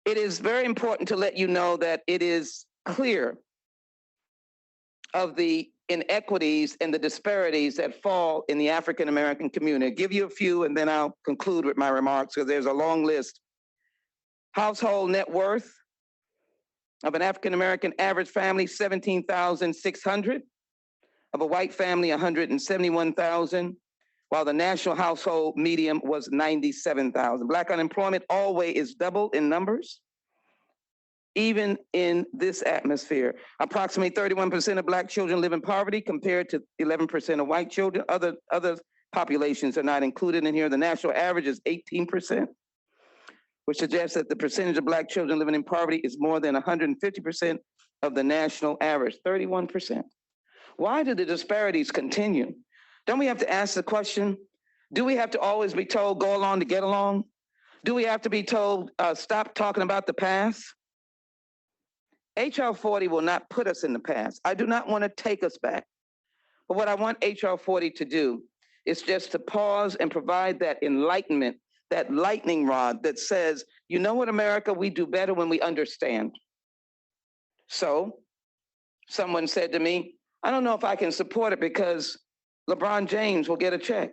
It is very important to let you know that it is clear of the inequities and the disparities that fall in the African American community. I'll give you a few and then I'll conclude with my remarks because there's a long list Household net worth of an African-American average family, $17,600. Of a white family, $171,000, while the national household median was $97,000. Black unemployment always is double in numbers, even in this atmosphere. Approximately 31% of Black children live in poverty compared to 11% of white children. Other populations are not included in here. The national average is 18%, which suggests that the percentage of Black children living in poverty is more than 150% of the national average, 31%. Why do the disparities continue? Don't we have to ask the question, do we have to always be told go along to get along? Do we have to be told stop talking about the past? HR 40 will not put us in the past. I do not want to take us back. But what I want HR 40 to do is just to pause and provide that enlightenment, that lightning rod that says, you know what, America, we do better when we understand. So someone said to me, I don't know if I can support it because LeBron James will get a check.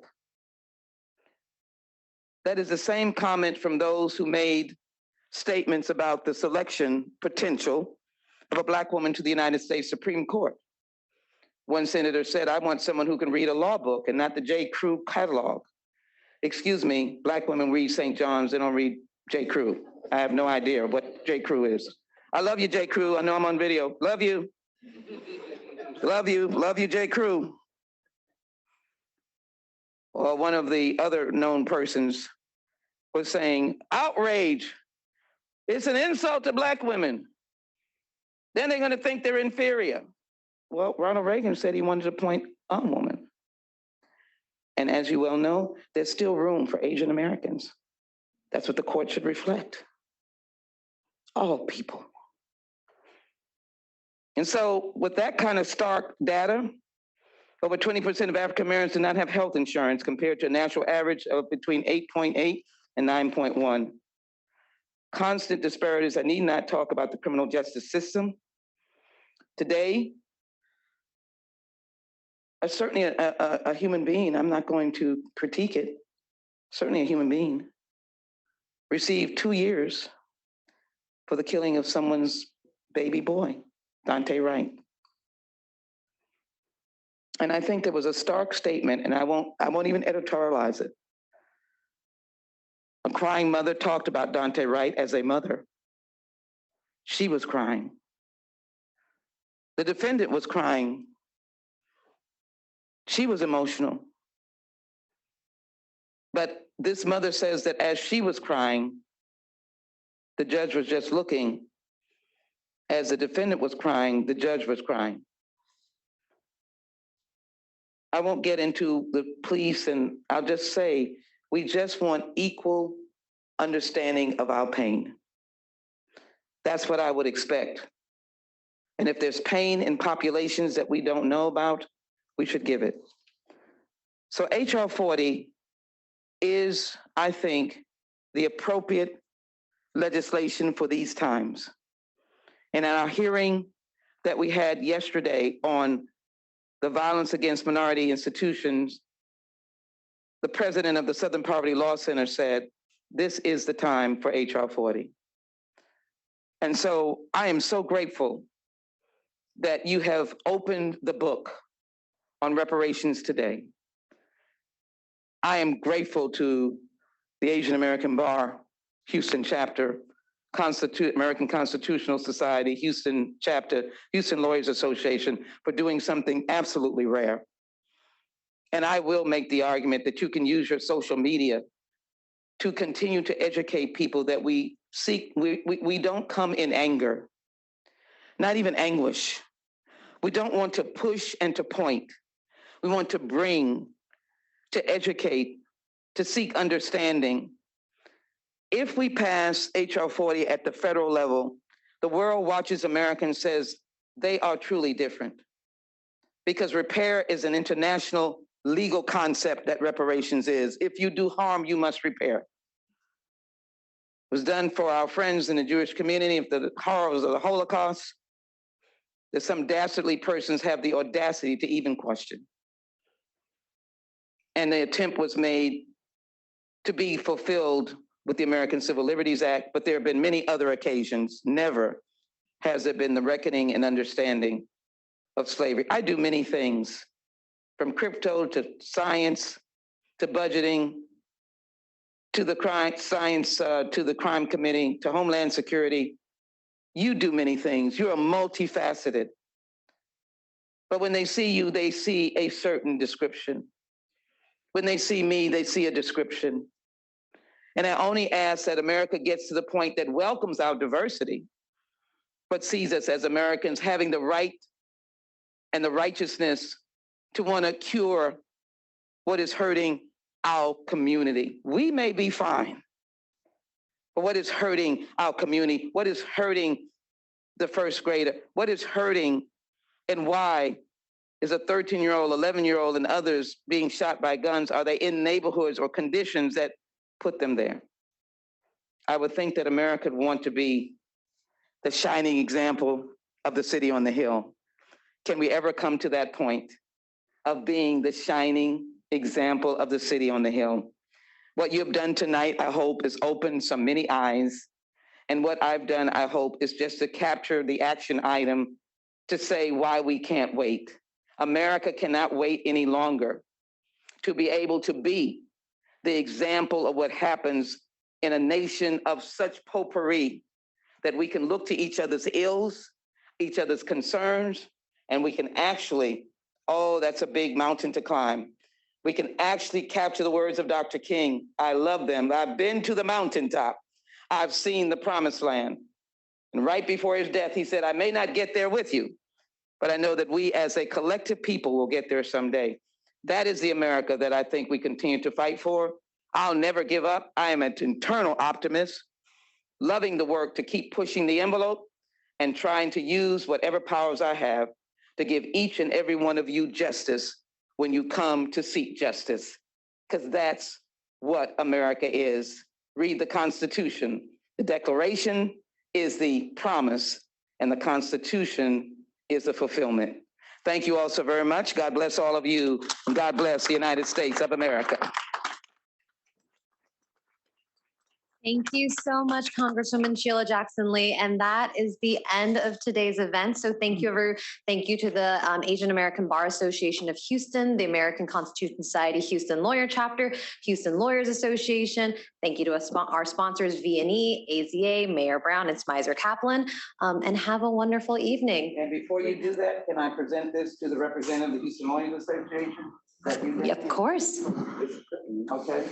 That is the same comment from those who made statements about the selection potential of a Black woman to the United States Supreme Court. One senator said, I want someone who can read a law book and not the J. Crew catalog. Excuse me, Black women read St. John's, they don't read J. Crew. I have no idea what J. Crew is. I love you, J. Crew. I know I'm on video. Love you. Love you, J. Crew. Or one of the other known persons was saying, outrage, it's an insult to Black women. Then they're gonna think they're inferior. Well, Ronald Reagan said he wanted to appoint a woman. And as you well know, there's still room for Asian Americans. That's what the court should reflect. All people. And so with that kind of stark data, over 20% of African Americans do not have health insurance compared to a national average of between 8.8 and 9.1. Constant disparities. I need not talk about the criminal justice system. Today, certainly a human being, I'm not going to critique it, certainly a human being, received 2 years for the killing of someone's baby boy, Dante Wright. And I think there was a stark statement, and I won't even editorialize it. A crying mother talked about Dante Wright as a mother. She was crying. The defendant was crying. She was emotional. But this mother says that as she was crying, the judge was just looking. As the defendant was crying, the judge was crying. I won't get into the police, and I'll just say, we just want equal understanding of our pain. That's what I would expect. And if there's pain in populations that we don't know about, we should give it. So HR 40 is, I think, the appropriate legislation for these times. And in our hearing that we had yesterday on the violence against minority institutions, the president of the Southern Poverty Law Center said, this is the time for HR 40. And so I am so grateful that you have opened the book on reparations today. I am grateful to the Asian American Bar, Houston chapter, American Constitutional Society, Houston chapter, Houston Lawyers Association, for doing something absolutely rare. And I will make the argument that you can use your social media to continue to educate people that we don't come in anger, not even anguish. We don't want to push and to point. We want to bring, to educate, to seek understanding. If we pass HR 40 at the federal level, the world watches America and says they are truly different. Because repair is an international legal concept that reparations is. If you do harm, you must repair. It was done for our friends in the Jewish community of the horrors of the Holocaust, that some dastardly persons have the audacity to even question. And the attempt was made to be fulfilled with the American Civil Liberties Act, but there have been many other occasions. Never has there been the reckoning and understanding of slavery. I do many things, from crypto to science to budgeting to the crime science, to the crime committee, to Homeland Security. You do many things. You're multifaceted. But when they see you, they see a certain description. When they see me, they see a description. And I only ask that America gets to the point that welcomes our diversity, but sees us as Americans having the right and the righteousness to want to cure what is hurting our community. We may be fine, but what is hurting our community? What is hurting the first grader? What is hurting, and why is a 13-year-old, 11-year-old, and others being shot by guns? Are they in neighborhoods or conditions that put them there? I would think that America would want to be the shining example of the city on the hill. Can we ever come to that point of being the shining example of the city on the hill? What you've done tonight, I hope, is open some many eyes. And what I've done, I hope, is just to capture the action item to say why we can't wait. America cannot wait any longer to be able to be the example of what happens in a nation of such potpourri, that we can look to each other's ills, each other's concerns, and we can actually, oh, that's a big mountain to climb. We can actually capture the words of Dr. King. I love them. I've been to the mountaintop. I've seen the promised land. And right before his death, he said, I may not get there with you, but I know that we as a collective people will get there someday. That is the America that I think we continue to fight for. I'll never give up. I am an internal optimist, loving the work to keep pushing the envelope and trying to use whatever powers I have to give each and every one of you justice when you come to seek justice, because that's what America is. Read the Constitution. The Declaration is the promise, and the Constitution is the fulfillment. Thank you all so very much. God bless all of you, and God bless the United States of America. Thank you so much, Congresswoman Sheila Jackson-Lee. And that is the end of today's event. So thank you to the Asian American Bar Association of Houston, the American Constitution Society Houston Lawyer Chapter, Houston Lawyers Association. Thank you to our sponsors, V&E, AZA, Mayor Brown, and Smizer Kaplan. And have a wonderful evening. And before you do that, can I present this to the representative of the Houston Lawyers Association? Yeah, of course. Okay.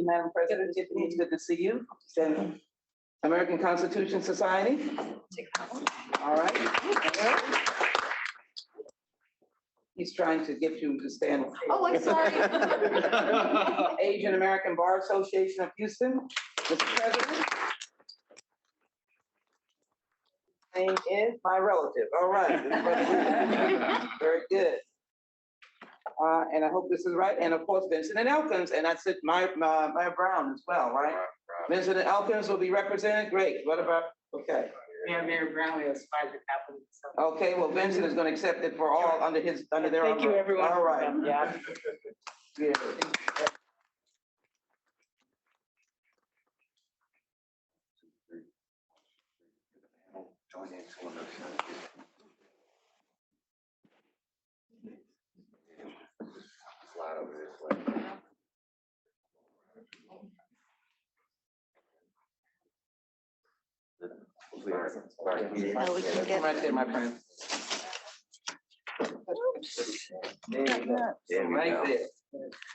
Madam President, Tiffany, it's good to see you. Then American Constitution Society. All right. He's trying to get you to stand. Oh, I'm sorry. Asian American Bar Association of Houston. Mr. President. Name is my relative. All right. Very good. And I hope this is right. And of course, Vinson and Elkins, and that's it, Mayor Brown as well, right? Vinson and Elkins will be represented. Great. What about, okay. Yeah, Mayor Brown has Smizer Kaplan. Okay, well, Vinson is going to accept it for all under their umbrella. Thank you, everyone. All right. Yeah. Good. Slide over this way. Oh, we can get. Right there, my friend. There you go. Right there.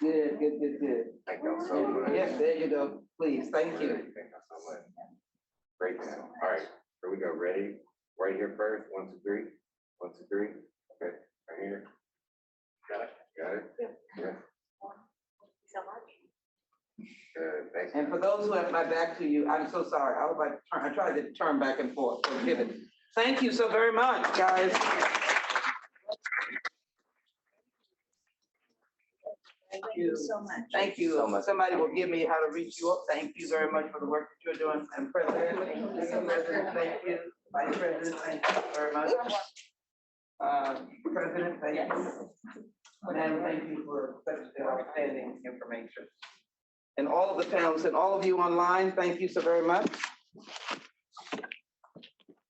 Good, good, good, good. Thank you so much. Yes, there you go. Please, thank you. Thank you so much. Great. All right, here we go. Ready? Right here first. 1, 2, 3. 1, 2, 3. Okay, right here. Got it? Got it? Yeah. Thank you so much. Good, thank you. And for those who have my back to you, I'm so sorry. I tried to turn back and forth. Forgive it. Thank you so very much, guys. Thank you so much. Thank you so much. Somebody will give me how to reach you up. Thank you very much for the work that you're doing. And President, thank you. Vice President, thank you very much. President, thank you. And thank you for such outstanding information. And all of the panelists and all of you online, thank you so very much.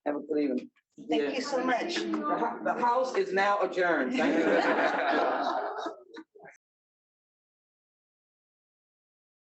Have a good evening. Thank you so much. The House is now adjourned. Thank you.